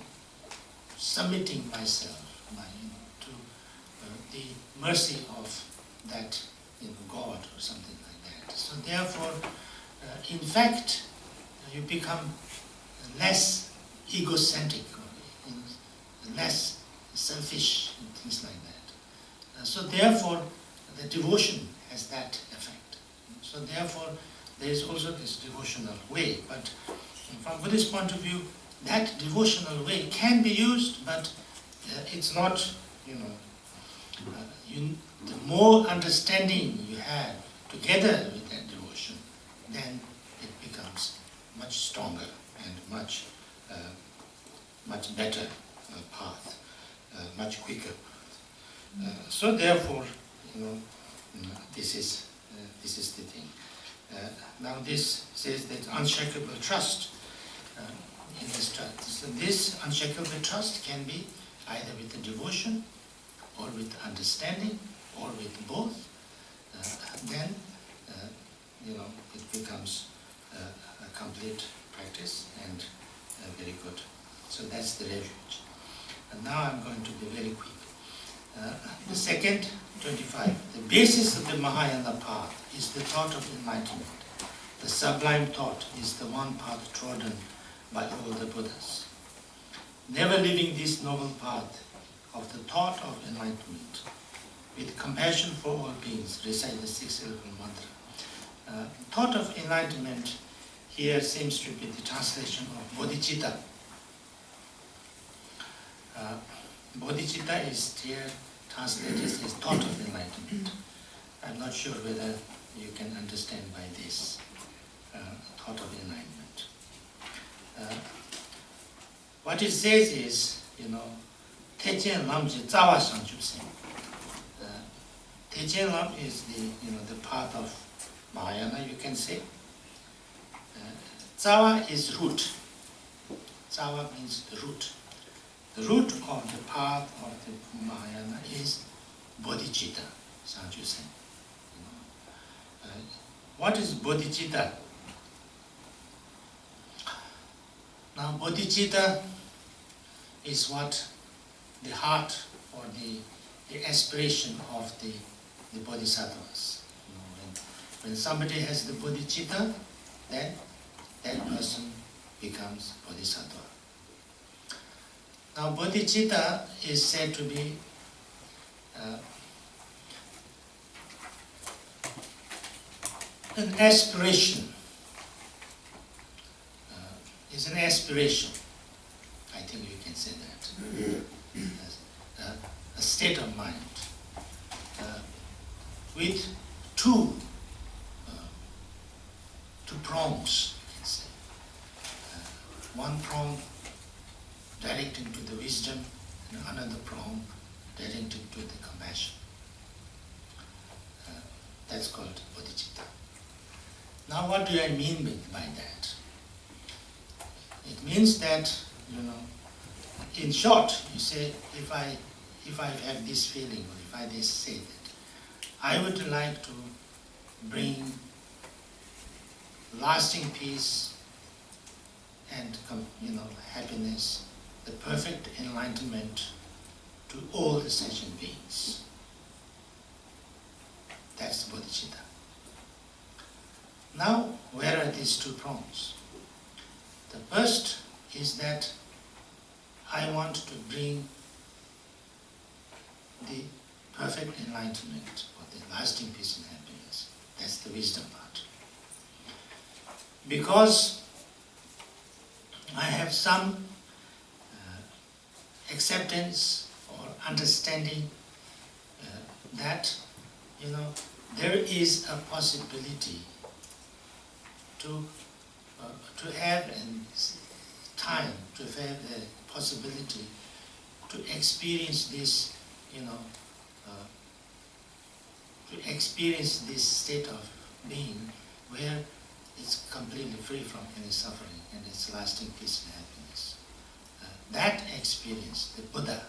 S1: submitting myself to the mercy of that God or something like that. So therefore, in fact, you become less egocentric, or less selfish, and things like that. So therefore, the devotion has that effect. So therefore, there is also this devotional way. But from Buddhist point of view, that devotional way can be used, but it's not, the more understanding you have together with that devotion, then it becomes much stronger and much better path, much quicker. So therefore, this is the thing. Now this says that unshakable trust in this trust. So this unshakable trust can be either with the devotion, or with understanding, or with both. Then it becomes a complete practice and very good. So that's the refuge. And now I'm going to be very quick. The second, 25. The basis of the Mahayana path is the thought of enlightenment. The sublime thought is the one path trodden by all the Buddhas. Never leaving this noble path of the thought of enlightenment, with compassion for all beings, recite the six-syllable mantra. Thought of enlightenment here seems to be the translation of bodhicitta. Bodhicitta is here translated as thought of enlightenment. I'm not sure whether you can understand by this thought of enlightenment. What it says is, Techen Lam je Tsawa Shangchu Sen. Techen Lam is the path of Mahayana, you can say. Tsawa is root. Tsawa means the root. The root of the path of the Mahayana is bodhicitta, Shangchu Sen. What is bodhicitta? Now, bodhicitta is what the heart or the aspiration of the bodhisattvas. When somebody has the bodhicitta, then that person becomes bodhisattva. Now, bodhicitta is said to be an aspiration. Is an aspiration. I think you can say that. A state of mind with two prongs, you can say. One prong from directed to the compassion. That's called bodhicitta. Now what do I mean by that? It means that, in short, you say, if I have this feeling, or if I say that, I would like to bring lasting peace and happiness, the perfect enlightenment to all the sentient beings. That's bodhicitta. Now, where are these two prongs? The first is that I want to bring the perfect enlightenment, or the lasting peace and happiness. That's the wisdom part. Because I have some acceptance or understanding that, there is a possibility to have time, to have the possibility to experience this, to experience this state of being where it's completely free from any suffering and it's lasting peace and happiness. That experience, the Buddha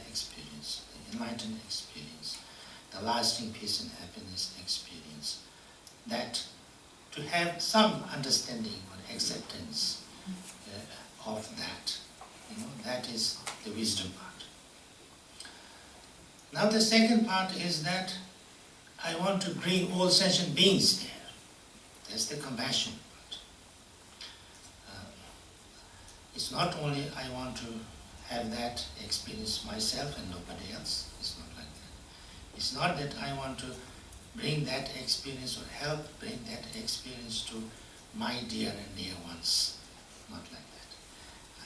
S1: experience, the enlightened experience, the lasting peace and happiness experience, that to have some understanding or acceptance of that, that is the wisdom part. Now the second part is that I want to bring all sentient beings there. That's the compassion part. It's not only I want to have that experience myself and nobody else. It's not like that. It's not that I want to bring that experience or help bring that experience to my dear and near ones. Not like that.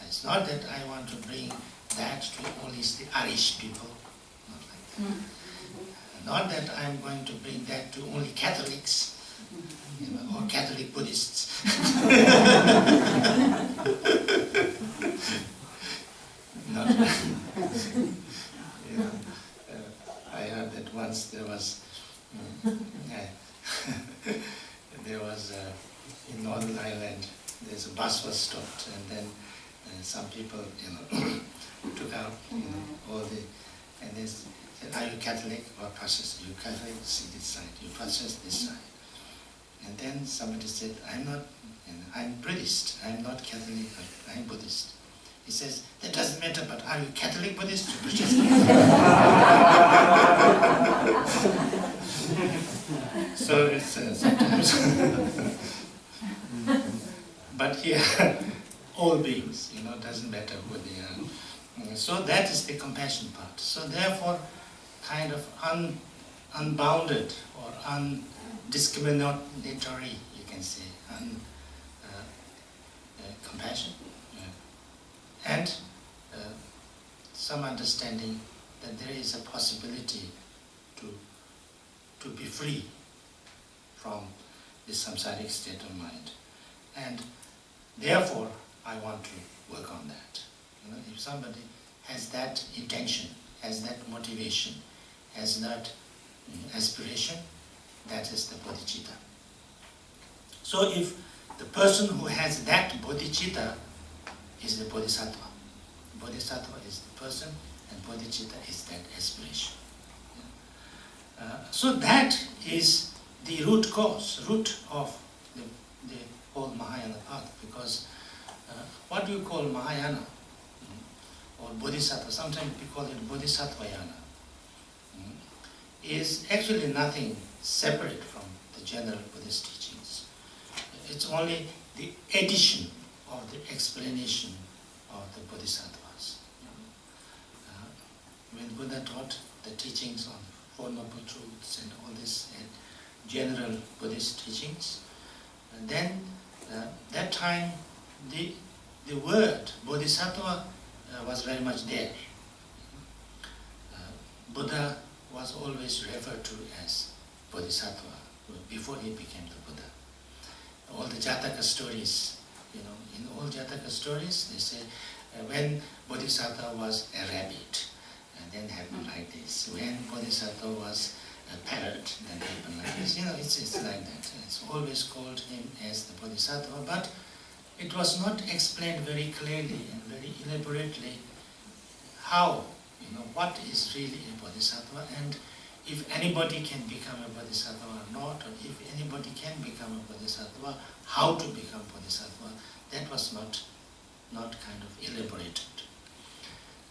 S1: It's not that I want to bring that to only the Irish people. Not like that. Not that I'm going to bring that to only Catholics, or Catholic Buddhists. Not I heard that once there was in Northern Ireland, there's a bus was stopped, and then some people took out all the, and they said, are you Catholic or Protestant? You Catholic, see this side, you Protestant, this side. And then somebody said, I'm not, I'm Buddhist, I'm not Catholic, I'm Buddhist. He says, that doesn't matter, but are you Catholic Buddhist or Buddhist? So it's sometimes. But here, all beings, doesn't matter who they are. So that is the compassion part. So therefore, kind of unbounded or undiscriminatory, you can say, compassion. And some understanding that there is a possibility to be free from this samsaric state of mind. And therefore, I want to work on that. If somebody has that intention, has that motivation, has that aspiration, that is the bodhicitta. So if the person who has that bodhicitta is the bodhisattva. Bodhisattva is the person and bodhicitta is that aspiration. So that is the root cause, root of the whole Mahayana path, because what do you call Mahayana or Bodhisattva, sometimes we call it Bodhisattvayana, is actually nothing separate from the general Buddhist teachings. It's only the addition of the explanation of the Bodhisattvas. When Buddha taught the teachings on Four Noble Truths and all this general Buddhist teachings, and then that time the word Bodhisattva was very much there. Buddha was always referred to as Bodhisattva before he became the Buddha. All the Jataka stories, in all Jataka stories, they say when Bodhisattva was a rabbit, this. When Bodhisattva was a parrot, that happened like this. It's like that. It's always called him as the Bodhisattva, but it was not explained very clearly and very elaborately how, what is really a Bodhisattva, and if anybody can become a Bodhisattva or not, or if anybody can become a Bodhisattva, how to become Bodhisattva, that was not kind of elaborated.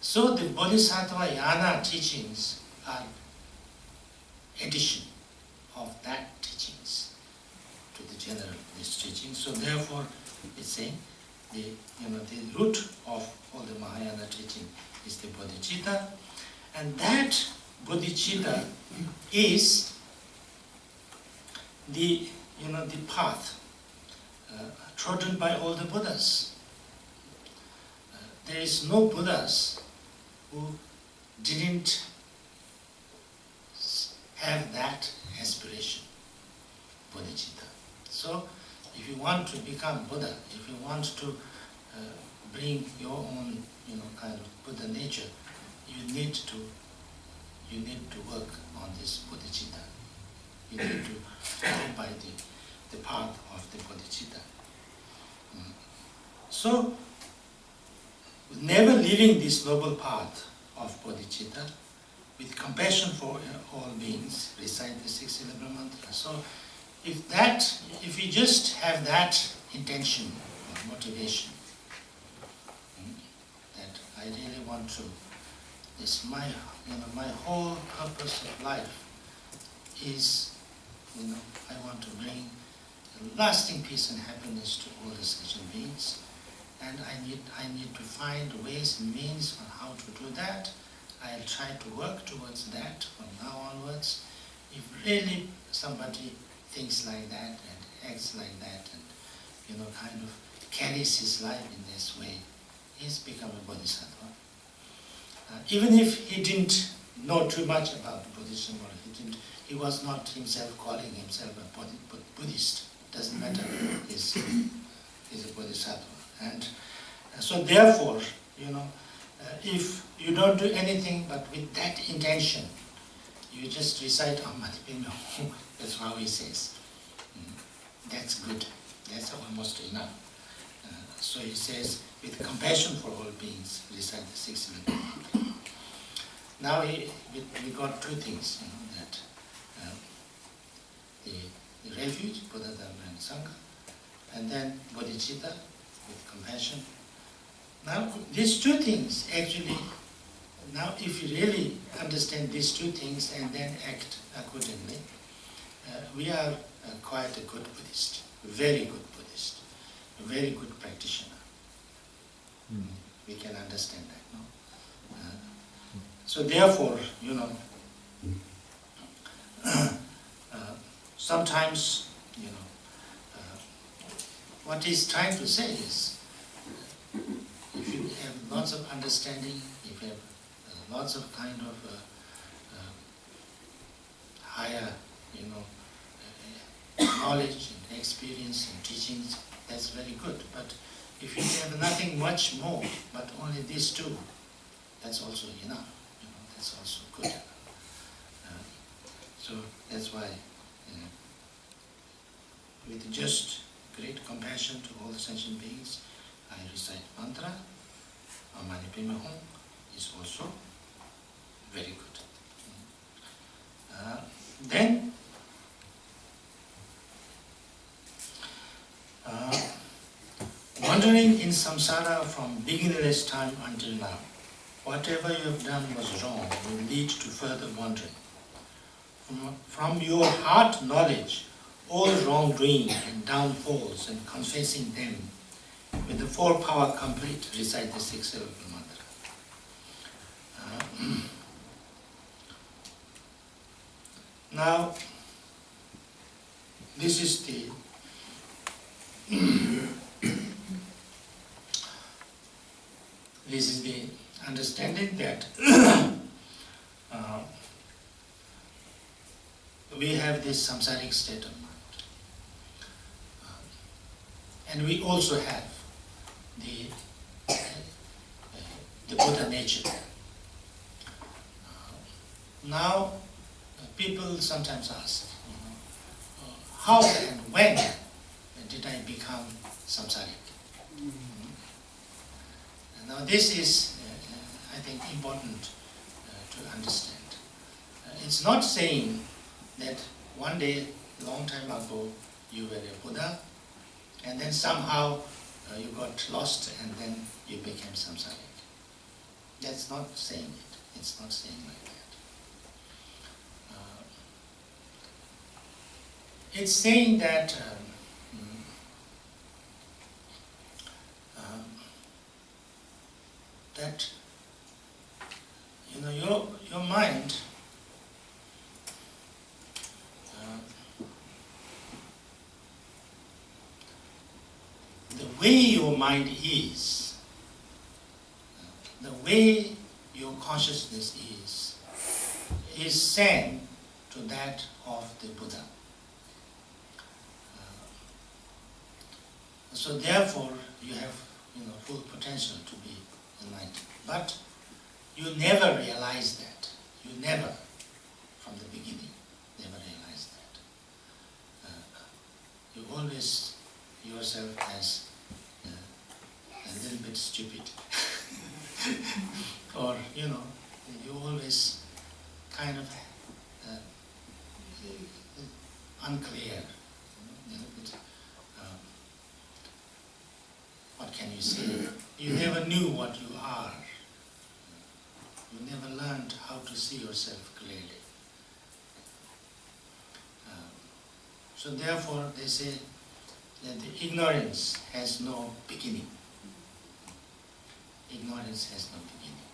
S1: So the Bodhisattva Yana teachings are addition of that teachings to the general Buddhist teachings. So therefore, it's saying the root of all the Mahayana teaching is the bodhicitta, and that bodhicitta is the path trodden by all the Buddhas. There is no Buddhas who didn't have that aspiration, bodhicitta. So, if you want to become Buddha, if you want to bring your own, kind of Buddha nature, you need to work on this bodhicitta. You need to follow by the path of the bodhicitta. So, never leaving this noble path of bodhicitta, with compassion for all beings, recite the 6 syllable mantra. So, if you just have that intention or motivation, that I really want to, my whole purpose of life is, I want to bring lasting peace and happiness to all the sentient beings, and I need to find ways and means on how to do that. I'll try to work towards that from now onwards. If really somebody thinks like that and acts like that and kind of carries his life in this way, he's become a bodhisattva. Even if he didn't know too much about Buddhism, or he was not himself calling himself a Buddhist, doesn't matter, he's a bodhisattva. And so therefore, if you don't do anything but with that intention, you just recite Om Mani Padme Hum, that's how he says. That's good, that's almost enough. So he says, with compassion for all beings, recite the 6 syllable mantra. Now we got 2 things, that the refuge, Buddha, Dharma and Sangha, and then bodhicitta, with compassion. Now these 2 things actually, now if you really understand these 2 things and then act accordingly, we are quite a good Buddhist, very good Buddhist, a very good practitioner. We can understand that, no? So therefore, sometimes, what he's trying to say is, if you have lots of understanding, if you have lots of kind of higher, knowledge and experience and teachings, that's very good. But if you have nothing much more, but only these 2, that's also enough. That's also good. So that's why, with just great compassion to all the sentient beings, I recite mantra. Om Mani Padme Hum is also very good. Then, wandering in samsara from beginningless time until now, whatever you have done was wrong will lead to further wandering. From your heart knowledge, all wrongdoing and downfalls, and confessing them, with the 4 power complete, recite the 6 syllable mantra. Now, this is the understanding that we have this samsaric state of mind, and we also have the Buddha nature. now people sometimes ask, how and when did I become samsaric? Now this is, I think, important to understand. It's not saying that one day, long time ago, you were a Buddha, and then somehow you got lost and then you became samsaric. That's not saying it. It's not saying like that. It's saying that that your mind the way your mind is, the way your consciousness is same to that of the Buddha. So therefore, you have full potential to be enlightened. But you never realize that. You never, from the beginning, never realize that. You always yourself as a little bit stupid. Or, you always kind of unclear. What can you say? You never knew what you are. You never learned how to see yourself clearly. So therefore they say that the ignorance has no beginning. Ignorance has no beginning.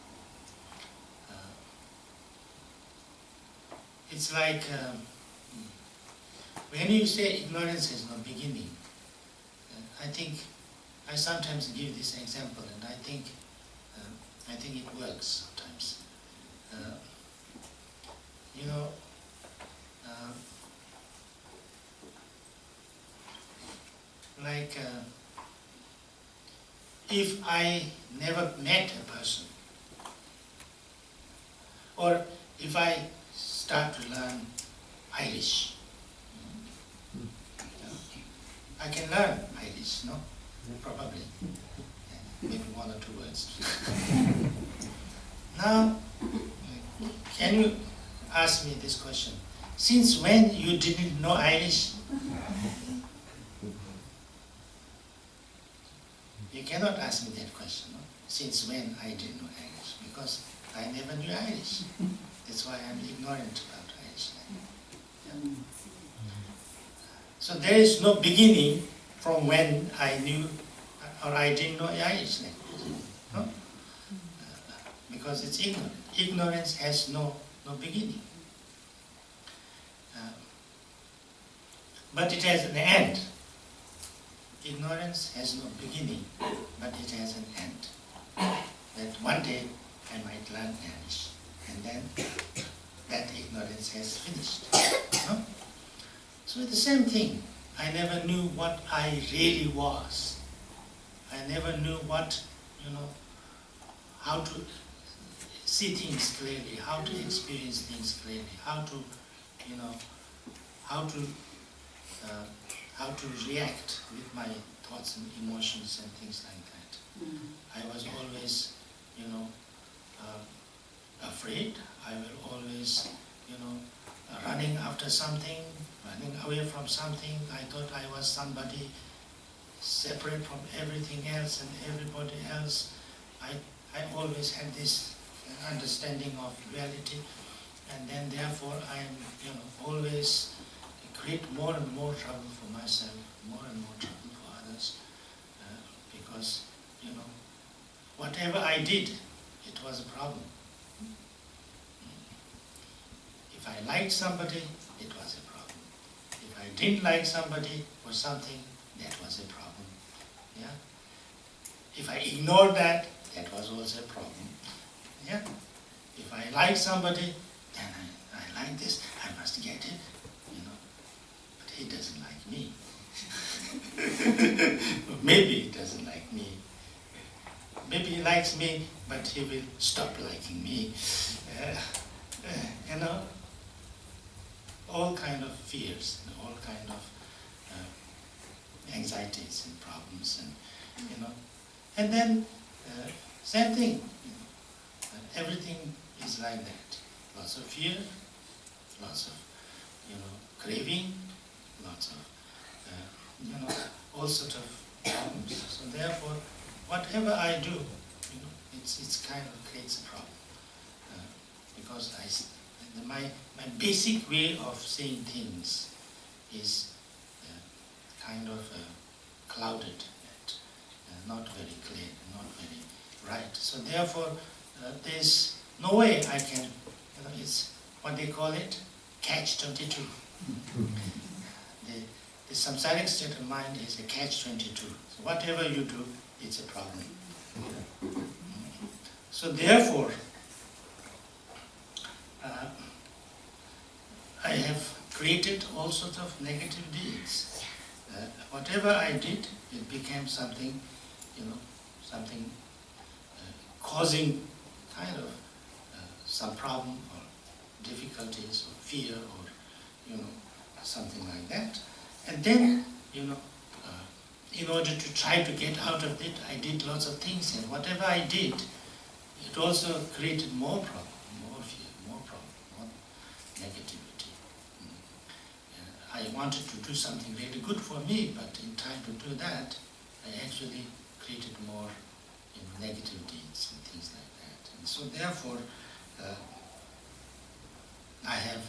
S1: It's like when you say ignorance has no beginning, I think I sometimes give this example, and I think it works sometimes. Like if I never met a person, or if I start to learn Irish, I can learn Irish, no? Probably. Maybe one or two words. Now, can you ask me this question? Since when you didn't know Irish? You cannot ask me that question, no? Since when I didn't know Irish? Because I never knew Irish. That's why I'm ignorant about Irish. Yeah. So there is no beginning from when I knew or I didn't know Irish language. No? Because it's ignorant. Ignorance has no beginning. But it has an end. Ignorance has no beginning, but it has an end. That one day I might learn Irish, and then that ignorance has finished. No? So it's the same thing. I never knew what I really was. I never knew what, how to see things clearly, how to experience things clearly, how to react with my thoughts and emotions and things like that. I was always, afraid. I will always, running after something, running away from something. I thought I was somebody separate from everything else and everybody else. I always had this understanding of reality, and then therefore I am, always create more and more trouble for myself, more and more trouble for others, because, whatever I did, it was a problem. If I liked somebody, it was a problem. If I didn't like somebody or something, that was a problem. Yeah? If I ignored that, that was also a problem. Yeah? If I like somebody, then I like this, I must get it. But he doesn't like me. Maybe he doesn't like me. Maybe he likes me, but he will stop liking me. fears, all kind of anxieties and problems, and and then same thing. Everything is like that. Lots of fear, lots of craving, lots of all sort of problems. So therefore, whatever I do, it's kind of creates a problem because my basic way of seeing things is kind of clouded and not very clear, not very right. So therefore, there's no way I can. It's what they call it, catch-22. The samsaric state of mind is a catch-22. So whatever you do, it's a problem. So therefore, I have created all sorts of negative deeds. Whatever I did, it became something, something causing kind of some problem or difficulties or fear or, something like that. And then, in order to try to get out of it, I did lots of things, and whatever I did, it also created more problem, more fear, more problem, more negativity. I wanted to do something really good for me, but in trying to do that, I actually created more negative deeds and things like that. And so therefore, I have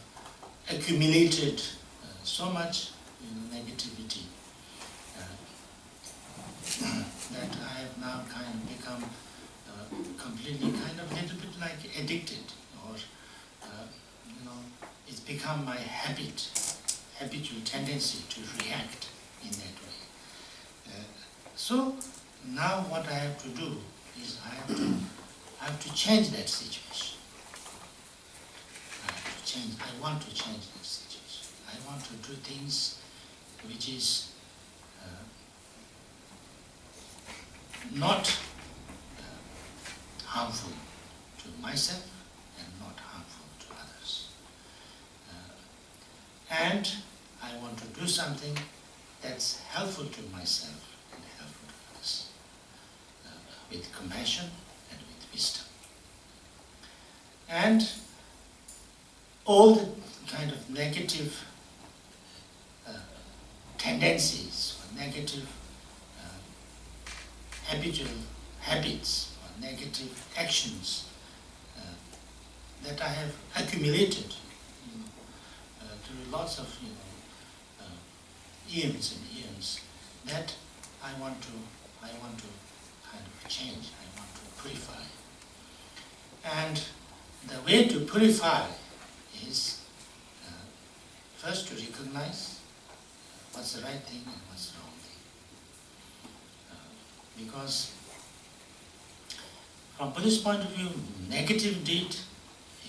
S1: accumulated so much negativity that I have now kind of become completely kind of a little bit like addicted, or it's become my habitual tendency to react in that way. So now what I have to do is I have to change that situation. I want to change that situation. I want to do things which is not harmful to myself and not harmful to others. And I want to do something that's helpful to myself and helpful to others, with compassion and with wisdom. And all the kind of negative tendencies or negative habitual habits or negative actions that I have accumulated through lots of eons and eons, that I want to kind of change. I want to purify. And the way to purify is first to recognize what's the right thing and what's the wrong thing. Because from Buddhist point of view, negative deed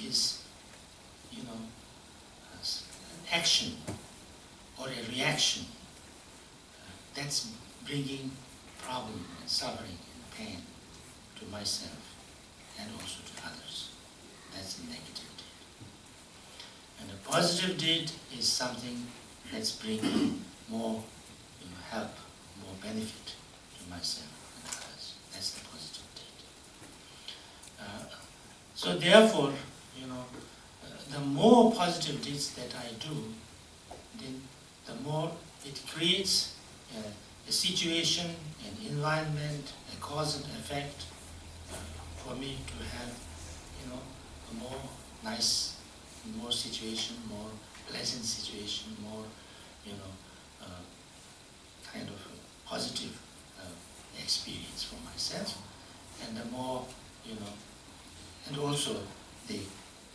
S1: is, an action or a reaction that's bringing problem and suffering and pain to myself and also to others. That's a negative deed. And a positive deed is something that's bringing more help, more benefit to myself and others. That's the positive deed. So therefore, the more positive deeds that I do, then the more it creates a situation, an environment, a cause and effect for me to have, a more nice, more situation, more pleasant situation, more, kind of a positive experience for myself, and the more, and also the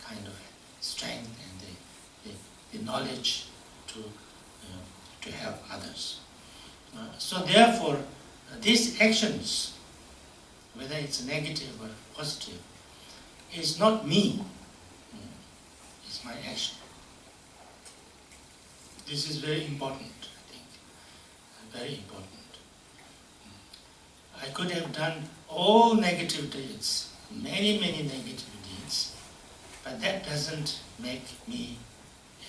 S1: kind of strength and the knowledge to help others. So therefore, these actions, whether it's negative or positive, is not me. It's my action. This is very important, I think. Very important. I could have done all negative deeds, many negative deeds, but that doesn't make me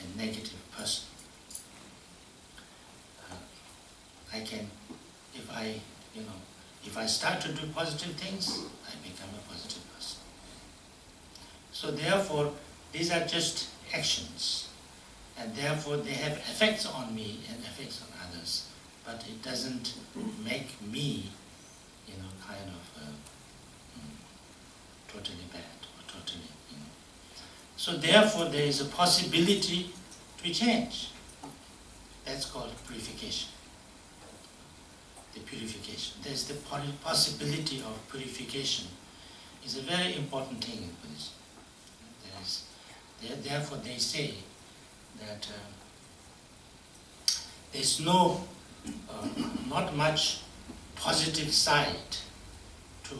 S1: a negative person. I can, if I start to do positive things, I become a positive person. So therefore, these are just actions, and therefore they have effects on me and effects on others, but it doesn't make me, kind of totally bad or totally, So therefore, there is a possibility to change. That's called purification. The purification. There's the possibility of purification. Is a very important thing in Buddhism. Therefore, they say that there's not much positive side to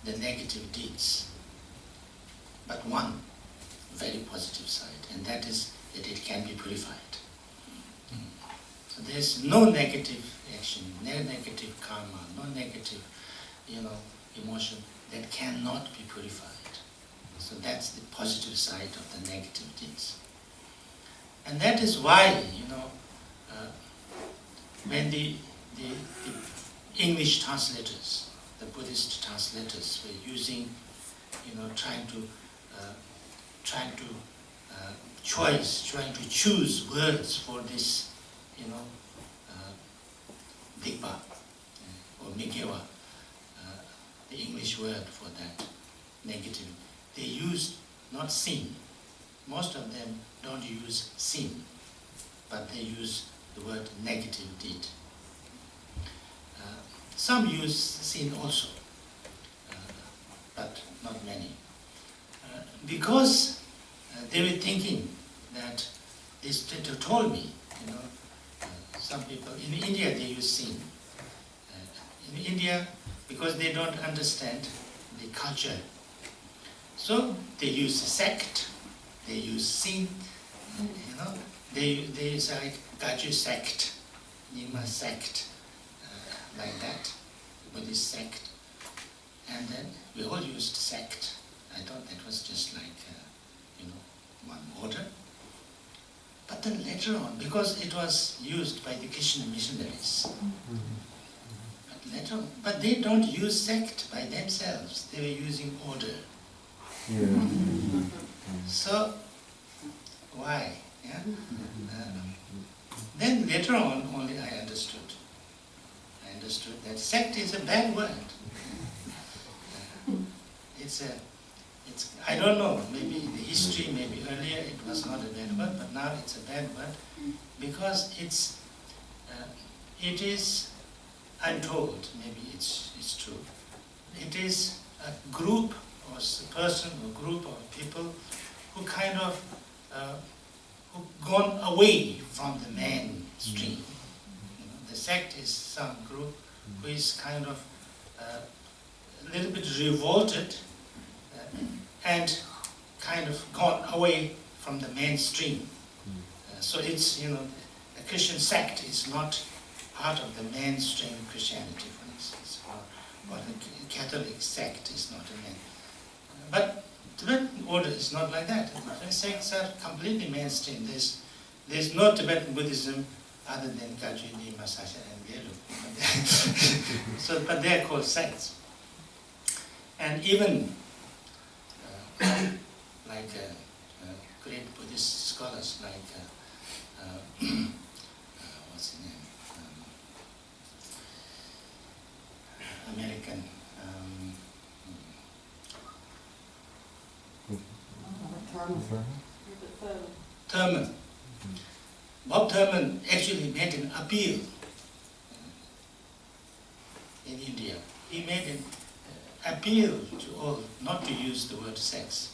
S1: the negative deeds, but one very positive side, and that is that it can be purified. So there's no negative action, no negative karma, no negative, emotion that cannot be purified. So that's the positive side of the negative deeds. And that is why, when the English translators, the Buddhist translators were using, trying to choose words for this, Digpa or Migewa, the English word for that negative. They use not sin. Most of them don't use sin, but they use the word negative deed. Some use sin also, but not many. Because they were thinking that they told me, some people in India they use sin. In India, because they don't understand the culture, so they use sect, they use sin, they say like Gaju sect, Nima sect, like that, Buddhist sect, and then we all used sect. I thought that was just like, one order. But then later on, because it was used by the Krishna missionaries, but they don't use sect by themselves. They were using order. So why? Yeah. Then later on, only I understood. That sect is a bad word. I don't know. Maybe in the history, maybe earlier it was not a bad word, but now it's a bad word because it is. I'm told, maybe it's true. It is a group or a person or group of people who kind of who gone away from the mainstream. The sect is some group who is kind of a little bit revolted and kind of gone away from the mainstream. So it's, a Christian sect is not part of the mainstream Christianity, for instance, or the Catholic sect is not a main. But Tibetan order is not like that. The sects are completely mainstream. There's no Tibetan Buddhism other than Gaji, Nima, Sasha, and Gelu. So, but they are called sects. And even like great Buddhist scholars like what's his name? American Thurman. Bob Thurman actually made an appeal in India. He made an appeal to all not to use the word sect.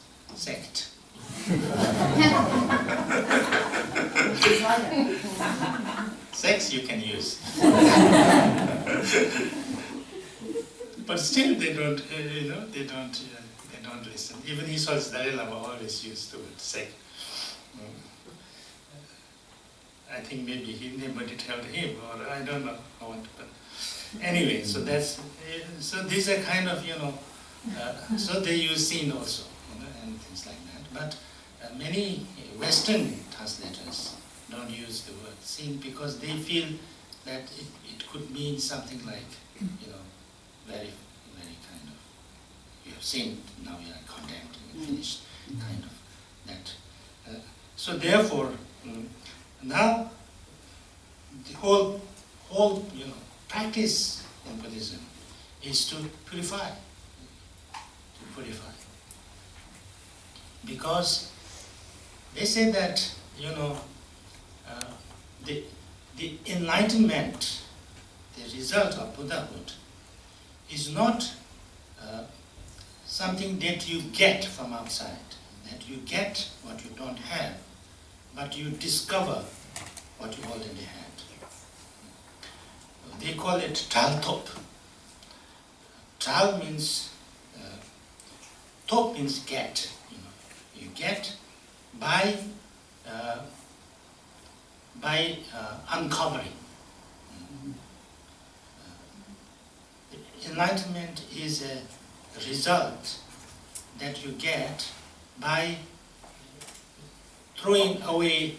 S1: Sex you can use. But still they don't, they don't listen. Even Iswal's Dalai Lama always used the word sect. I think maybe nobody told him, or I don't know how. But anyway, so these are kind of, so they use sin also, and things like that. But many Western translators don't use the word sin because they feel that it could mean something like, very, very kind of, you have seen, now you are condemned and finished, kind of that. So therefore, now the whole practice in Buddhism is to purify. Because they say that, the enlightenment, the result of Buddhahood, is not something that you get from outside, that you get what you don't have, but you discover what you already had. They call it Traltop. Tral means, top means get. You get by uncovering. Enlightenment is a result that you get by throwing away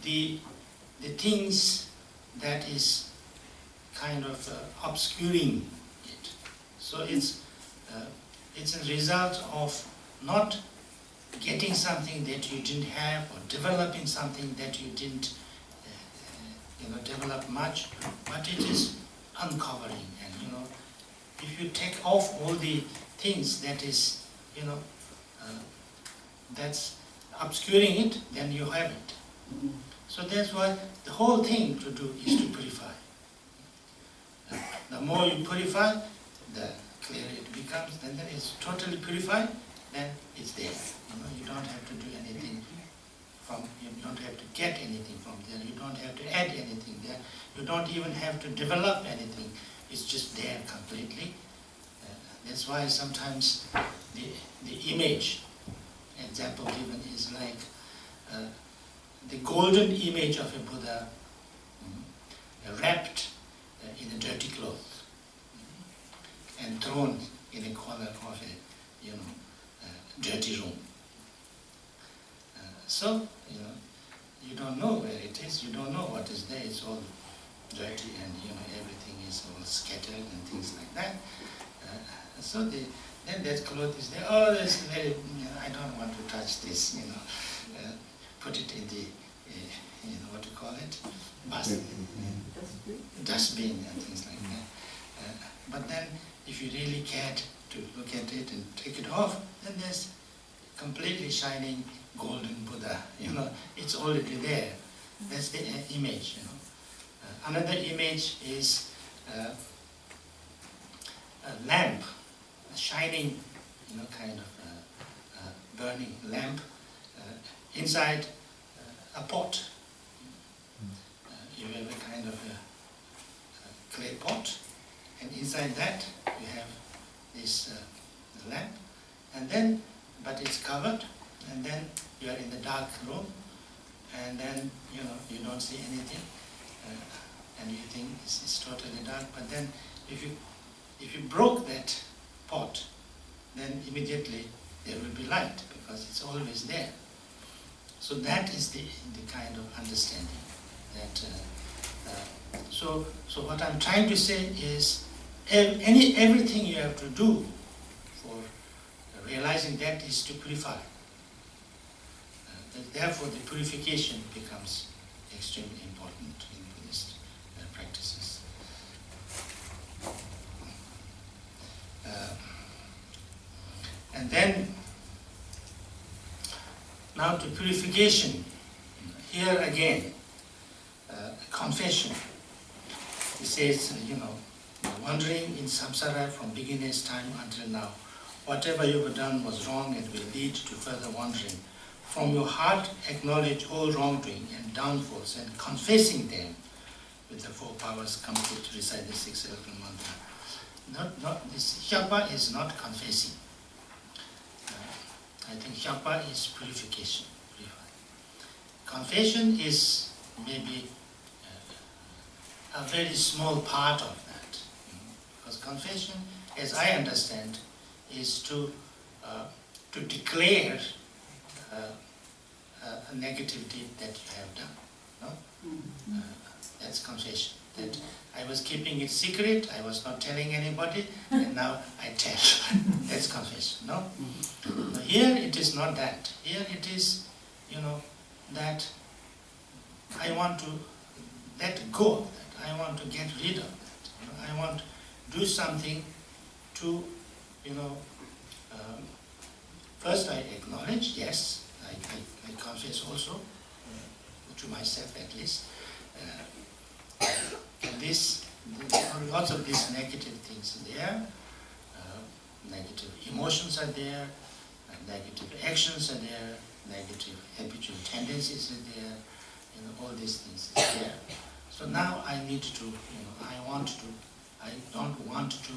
S1: the things that is kind of obscuring it. So it's a result of not getting something that you didn't have, or developing something that you didn't develop much, but it is uncovering. And if you take off all the things that is that's obscuring it, then you have it. So that's why the whole thing to do is to purify. The more you purify, the clearer it becomes. Then it's totally purified, then it's there. You don't have to do anything you don't have to get anything from there. You don't have to add anything there. You don't even have to develop anything. It's just there completely. That's why sometimes the image, example given is like the golden image of a Buddha wrapped in a dirty cloth and thrown in a corner of a dirty room. So you don't know where it is. You don't know what is there. It's all dirty, and everything is all scattered and things like that. So then that cloth is there. Oh, that's very. I don't want to touch this. Put it in the what do you call it? Dustbin and things like that. But then, if you really cared to look at it and take it off, then there's completely shining golden Buddha. It's already there. That's the image. Another image is a lamp, a shining, kind of burning lamp inside a pot. You have a kind of a clay pot, and inside that you have this lamp, and then, but it's covered, and then you are in the dark room, and then you don't see anything, and you think it's totally dark. But then if you broke that pot, then immediately there will be light, because it's always there. So that is the kind of understanding that. So what I'm trying to say is, everything you have to do for realizing that is to purify. Therefore, the purification becomes extremely important in Buddhist practices. And then, now to purification. Here again, confession. He says, wandering in samsara from beginner's time until now, whatever you have done was wrong and will lead to further wandering. From your heart, acknowledge all wrongdoing and downfalls, and confessing them with the four powers complete to recite the six elephant mantra. This japa is not confessing. I think japa is purification. Confession is maybe a very small part of that. Because confession, as I understand, is to declare a negative deed that you have done. No? That's confession. that I was keeping it secret, I was not telling anybody, and now I tell. That's confession, no? But here it is not that. Here it is, that I want to let go of that. I want to get rid of that. I want to do something to, first I acknowledge, yes, I confess also, to myself at least, there are lots of these negative things there, negative emotions are there, negative actions are there, negative habitual tendencies are there, all these things are there. So now I need to, I don't want to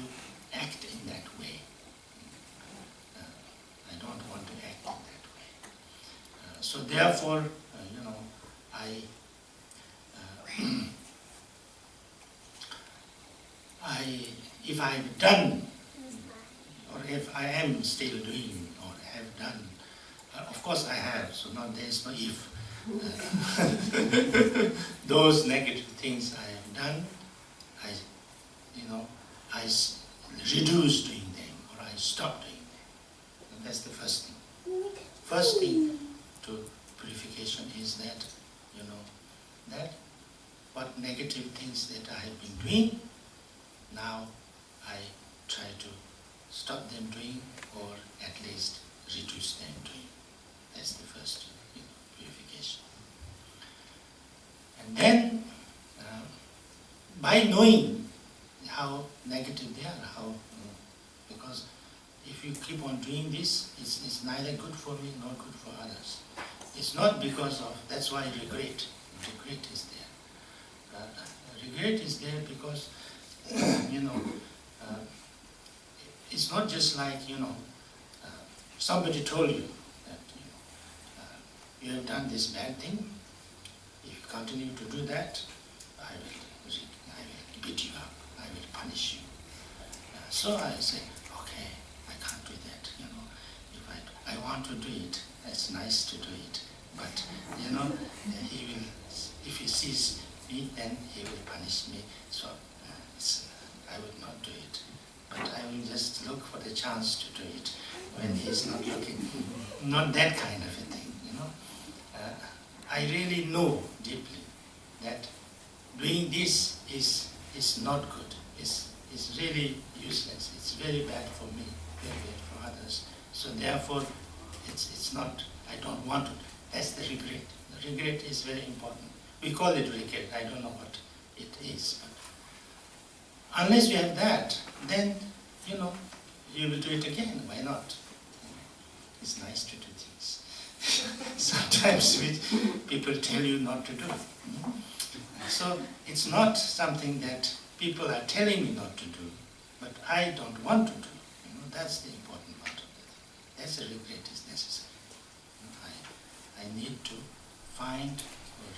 S1: act in that way. I don't want to act in that way. So therefore, if I've done, or if I am still doing, or have done, of course I have, so now there is no if. Those negative things I have done, I reduce doing them, or I stop doing them. And that's the first thing. First thing to purification is that, that what negative things that I have been doing, now I try to stop them doing, or at least reduce them doing. That's the first purification. And then, by knowing how negative they are, because if you keep on doing this, it's neither good for me nor good for others. It's not because of, that's why regret is there. Regret is there because, it's not just like, somebody told you that, you have done this bad thing. If you continue to do that, I will beat you up. I will punish you. So I say, okay, I can't do that. If I want to do it, it's nice to do it. But he will. If he sees me, then he will punish me. So I will not do it. But I will just look for the chance to do it when he is not looking. Not that kind of a thing. I really know deeply that doing this is not good. It's really useless. It's very bad for me, very bad for others. So therefore, it's not. I don't want to. That's the regret. The regret is very important. We call it regret. I don't know what it is, but unless you have that, then you will do it again. Why not? It's nice to do things. Sometimes people tell you not to do. So it's not something that people are telling me not to do, but I don't want to do. That's the important part of it. That's a regret is necessary. I need to find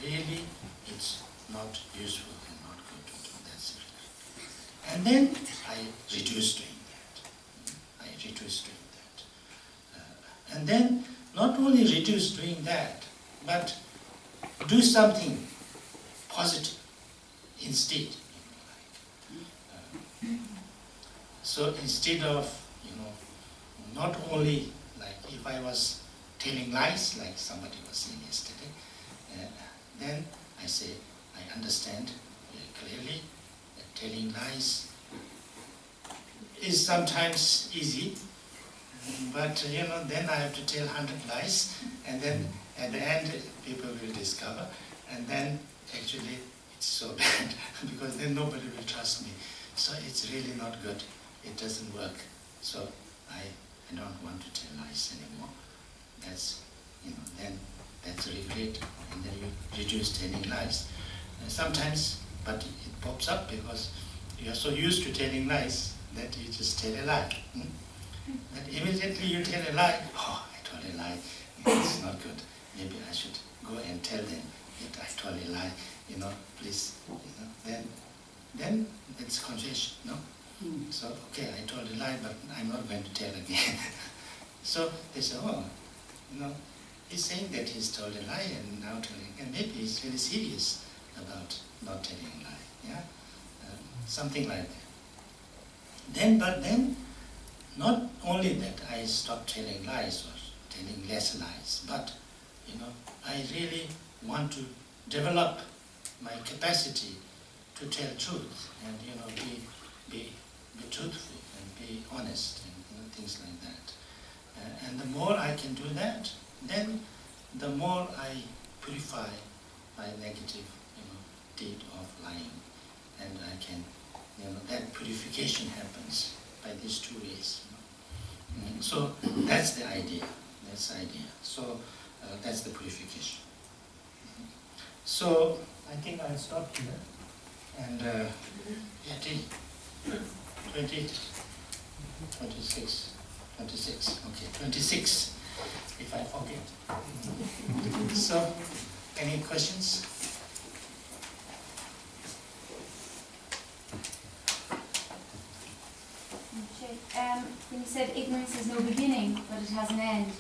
S1: really it's not useful and not good to do. That's a regret. And then I reduce doing that. And then not only reduce doing that, but do something positive instead. So instead of, not only like if I was telling lies, like somebody was saying yesterday, then I say, I understand very clearly that telling lies is sometimes easy, but then I have to tell 100 lies, and then at the end people will discover, and then actually it's so bad because then nobody will trust me. So it's really not good. It doesn't work. So I don't want to tell lies anymore. That's then that's a regret, and then you reduce telling lies. Sometimes, but it pops up because you are so used to telling lies that you just tell a lie. That immediately you tell a lie. Oh, I told a lie. It's not good. Maybe I should go and tell them that I told a lie. Please. Then it's confession. No. So okay, I told a lie, but I'm not going to tell again. So they say, oh, he's saying that he's told a lie and now telling again. Maybe he's very serious about not telling a lie. yeah, something like that. But then, not only that I stopped telling lies or telling less lies, but I really want to develop my capacity to tell truth and be truthful and be honest and things like that. And the more I can do that, then the more I purify my negative deed of lying, and I can that purification happens by these two ways. So that's the idea. So that's the purification. So I think I'll stop here. And 20, 26, okay, 26, if I forget. So, any questions?
S3: When you said ignorance has no beginning, but it has an end,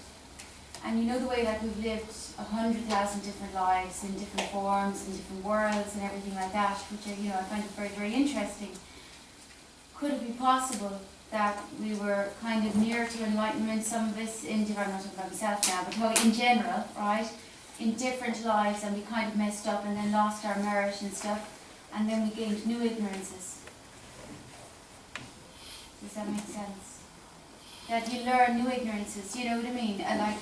S3: and you know the way that we've lived 100,000 different lives in different forms, in different worlds, and everything like that, which I find it very, very interesting. Could it be possible that we were kind of near to enlightenment, some of us I'm not talking about myself now, but talking in general, right? In different lives, and we kind of messed up and then lost our merit and stuff, and then we gained new ignorances. Does that make sense? That you learn new ignorances, you know what I mean? And like,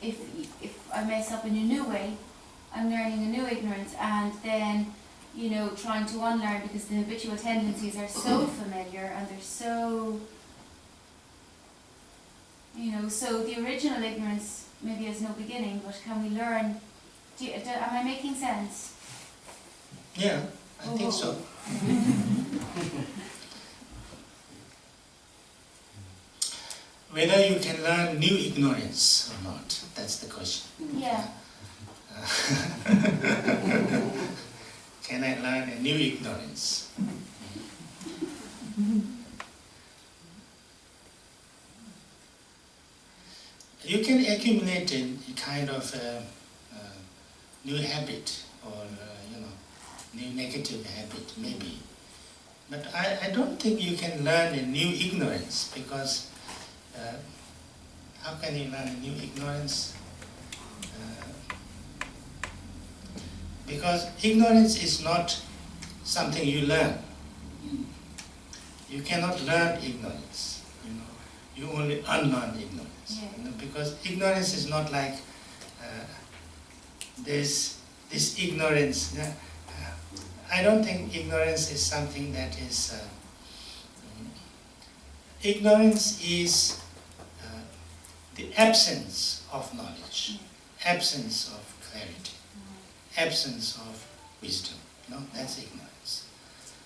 S3: if I mess up in a new way, I'm learning a new ignorance, and then, trying to unlearn, because the habitual tendencies are so familiar and they're so, so the original ignorance maybe has no beginning, but can we learn? Am I making sense?
S1: Yeah, I think so. Whether you can learn new ignorance or not, that's the question.
S3: Yeah.
S1: Can I learn a new ignorance? You can accumulate a kind of new habit or new negative habit maybe, but I don't think you can learn a new ignorance, because how can you learn a new ignorance? Because ignorance is not something you learn. You cannot learn ignorance. You only unlearn ignorance.
S3: Yeah.
S1: Because ignorance is not like this ignorance. I don't think ignorance is something that is. Ignorance is the absence of knowledge, absence of clarity, absence of wisdom. That's ignorance.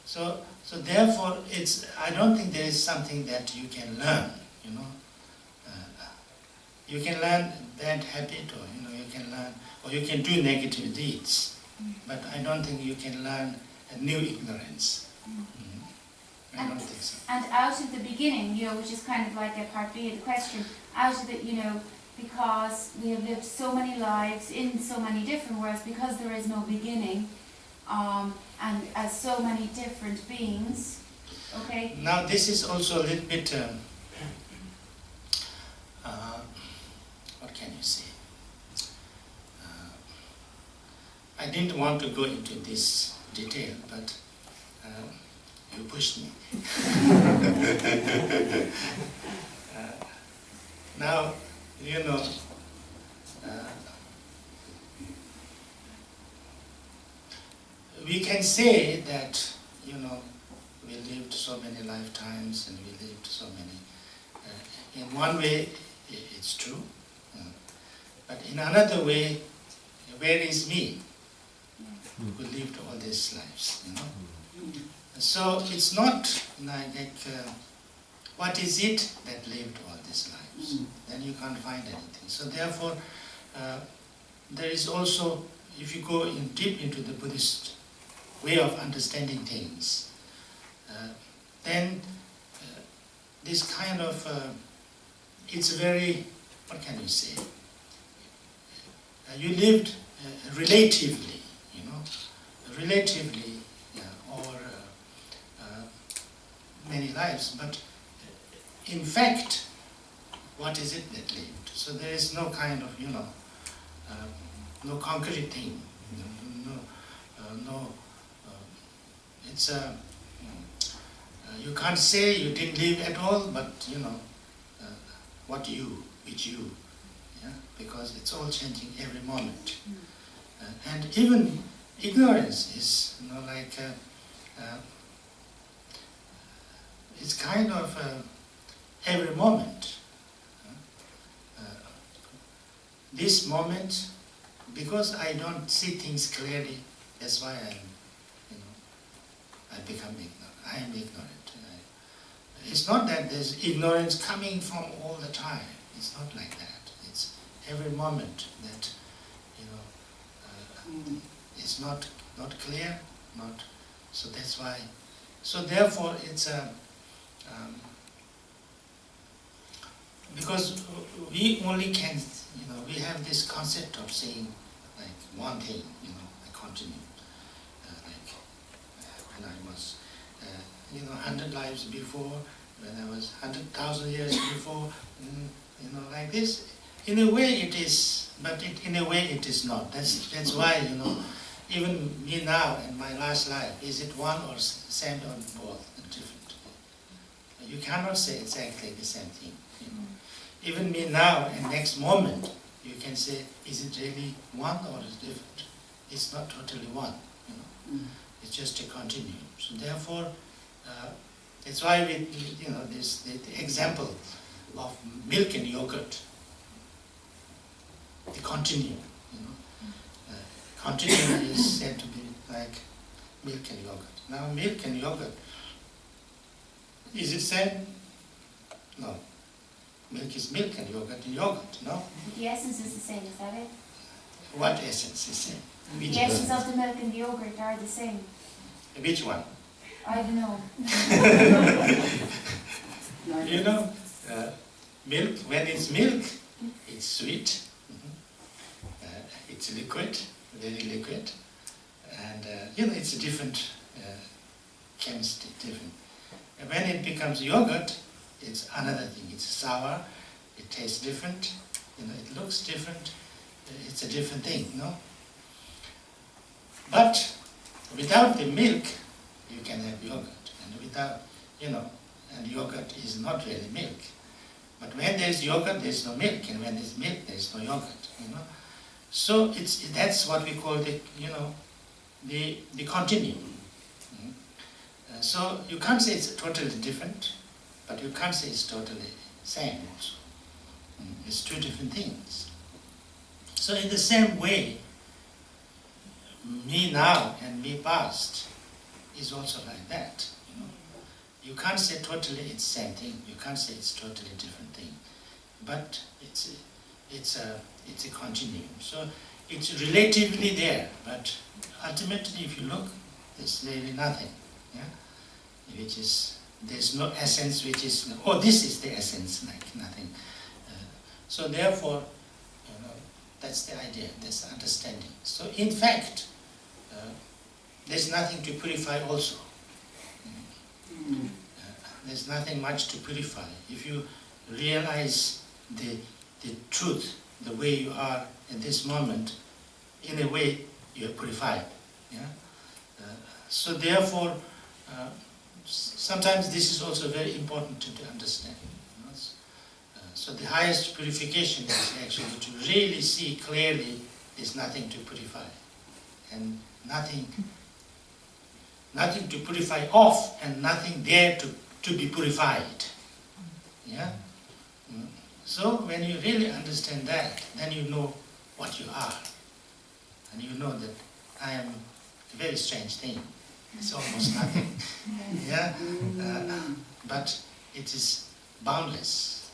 S1: So therefore, I don't think there is something that you can learn. You can learn bad habit, or you can learn, or you can do negative deeds, but I don't think you can learn a new ignorance. I don't think so.
S3: And out of the beginning, which is kind of like a part B of the question, out of it, because we have lived so many lives in so many different worlds, because there is no beginning, and as so many different beings, okay?
S1: Now this is also a little bit, what can you say? I didn't want to go into this detail, but you pushed me. Now, we can say that, we lived so many lifetimes and we lived so many. In one way, it's true. But in another way, where is me who lived all these lives, So it's not like what is it that lived all these lives? Then you can't find anything. So therefore, there is also, if you go deep into the Buddhist way of understanding things, then this kind of, it's very, what can you say? You lived relatively, relatively, or many lives, but in fact, what is it that lived? So there is no kind of, no concrete thing, it's you can't say you didn't live at all, but which you, yeah, because it's all changing every moment. And even ignorance is, it's kind of every moment. This moment, because I don't see things clearly, that's why I become ignorant. I am ignorant. It's not that there's ignorance coming from all the time. It's not like that. It's every moment that it's not clear. So that's why. So therefore, it's because we only can, we have this concept of saying like one thing, a continuum. When I was, 100 lives before, when I was 100,000 years before, like this. In a way it is, but in a way it is not. That's why, even me now and my last life, is it one or same or both, different? You cannot say exactly the same thing. Even me now and next moment, you can say, is it really one or is it different? It's not totally one. It's just a continuum. So therefore, that's why we, this the example of milk and yogurt, the continuum. Continuum is said to be like milk and yogurt. Now, milk and yogurt, is it same? No. Milk is milk and yogurt is yogurt. No.
S3: But the essence is the same. Is that it?
S1: What essence is same? Which
S3: The essence of the milk and the yogurt are the same.
S1: Which one?
S3: I don't know.
S1: Milk, when it's milk, it's sweet, it's liquid, very liquid, and it's a different chemistry, different. And when it becomes yogurt, it's another thing. It's sour, it tastes different, it looks different, it's a different thing, But without the milk, you can have yogurt, and without, and yogurt is not really milk. But when there's yogurt, there's no milk, and when there's milk, there's no yogurt, So that's what we call the, the continuum. So you can't say it's totally different, but you can't say it's totally same also. It's two different things. So in the same way, me now and me past is also like that. You can't say totally it's same thing. You can't say it's totally different thing. But it's a continuum. So it's relatively there, but ultimately, if you look, there's really nothing. Yeah, which is there's no essence, which is this is the essence, like nothing. So therefore, that's the idea. That's the understanding. So in fact, there's nothing to purify also. There's nothing much to purify. If you realize the truth, the way you are at this moment, in a way you are purified. Yeah? So therefore, sometimes this is also very important to understand. So the highest purification is actually to really see clearly there's nothing to purify. And nothing to purify off, and nothing there to be purified. Yeah? So when you really understand that, then you know what you are. And you know that I am a very strange thing. It's almost nothing. Yeah? But it is boundless,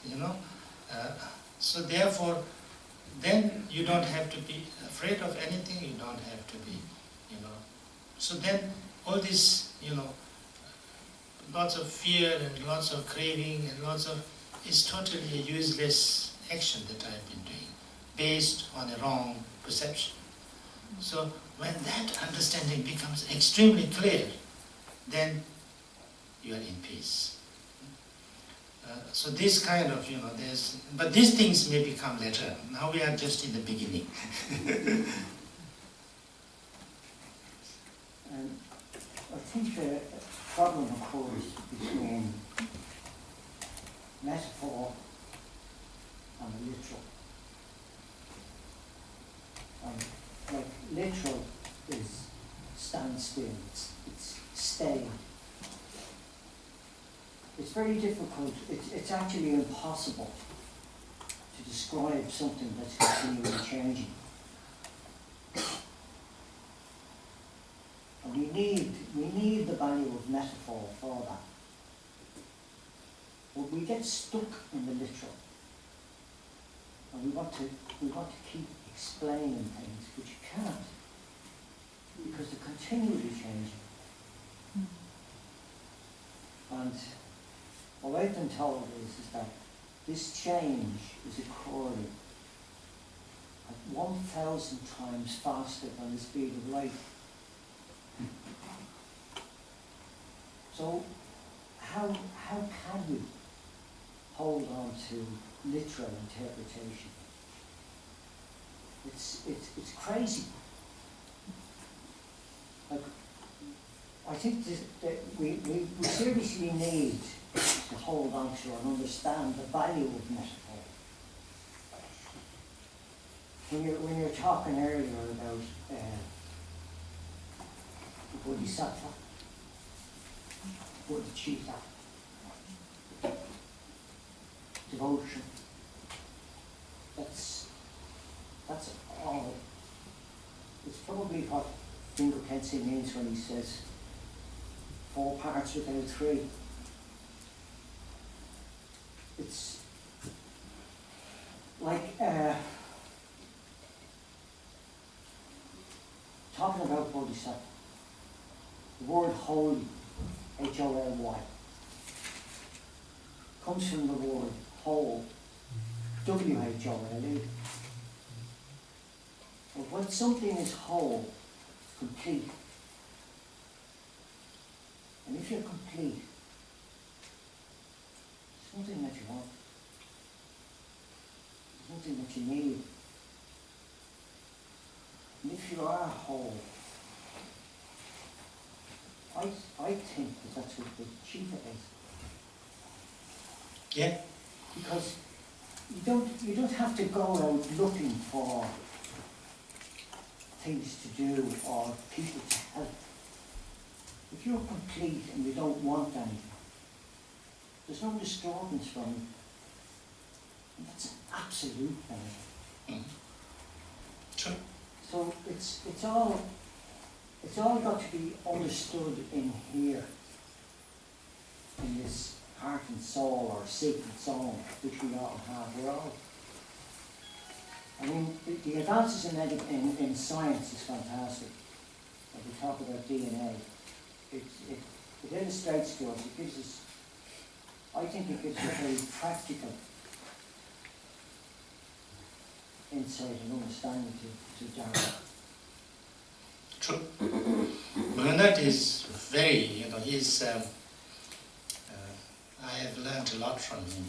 S1: So therefore, then you don't have to be afraid of anything, you don't have to be, So then all this, lots of fear and lots of craving and lots of, is totally a useless action that I've been doing, based on a wrong perception. So when that understanding becomes extremely clear, then you are in peace. So this kind of, but these things may become later. Now we are just in the beginning.
S2: I think the problem occurs between metaphor and the literal. Like literal is stand still, it's stay. It's very difficult, it's actually impossible to describe something that's continually changing. And we need the value of metaphor for that. But we get stuck in the literal. And we want to keep explaining things, which you can't, because they're continually changing. And what I've been told is that this change is occurring at 1,000 times faster than the speed of light. So how can we hold on to literal interpretation? It's crazy. Like, I think that we seriously need to hold on to and understand the value of metaphor. When you're talking earlier about the bodhisattva, bodhicitta, devotion, that's all. It's probably what Ringu Tulku means when he says 4 parts without 3. It's like talking about bodhisattva. The word holy, H-O-L-Y, comes from the word whole, W-H-O-L-E. But when something is whole, complete, and if you're complete, it's nothing that you want, it's nothing that you need. And if you are whole, I think that that's what the chief is.
S1: Yeah.
S2: Because you don't have to go out looking for things to do or people to help. If you're complete and you don't want anything, there's no disturbance from you. And that's an absolute benefit.
S1: Sure.
S2: So it's all got to be understood in here, in this heart and soul or sacred zone, which we all have. We're all. I mean, the advances in science is fantastic. Like we talk about DNA, it illustrates to us. It gives us. I think it gives us a very practical insight and understanding to Dharma.
S1: True. Bernard is very, he's, I have learned a lot from him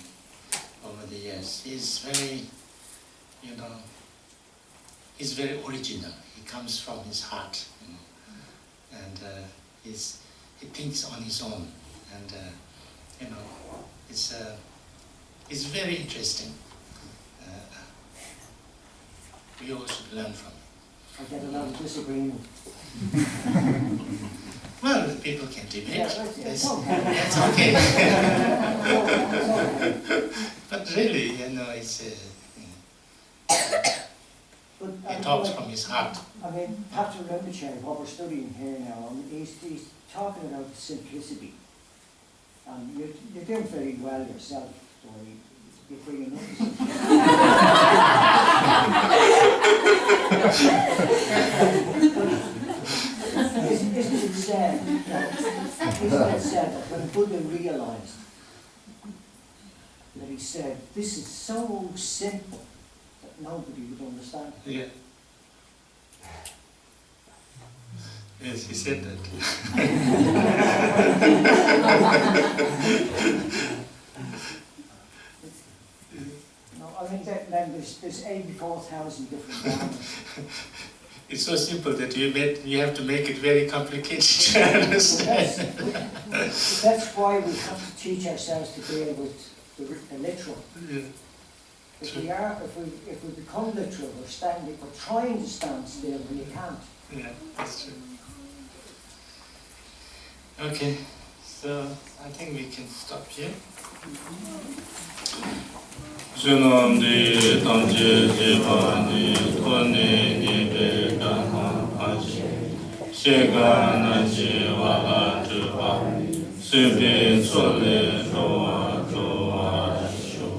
S1: over the years. He's very, he's very original. He comes from his heart, and he thinks on his own, and it's very interesting. We all should learn from him.
S2: I get a lot of disagreement.
S1: Well, the people can debate.
S2: Yeah, it's okay.
S1: That's okay.
S2: It's okay.
S1: But really, it's he talks from his heart.
S2: I mean, Patrul Rinpoche, what we're studying here now, he's talking about simplicity. And you're doing very well yourself, so you're bringing up Isn't it said that when Buddha realized that he said, this is so simple that nobody would understand it.
S1: Yeah. Yes, he said that.
S2: No, I mean, then there's 84,000 different dharmas.
S1: It's so simple that you have to make it very complicated to understand.
S2: That's why we have to teach ourselves to deal with the literal.
S1: Yeah.
S2: If we become literal, we're trying to stand still, and you can't.
S1: Yeah, that's true. Okay, so I think we can stop here.
S4: Sunamdi tamje jivani kone nibe dhamma aji Shega naji wala tuba Subi sole roa roa sho.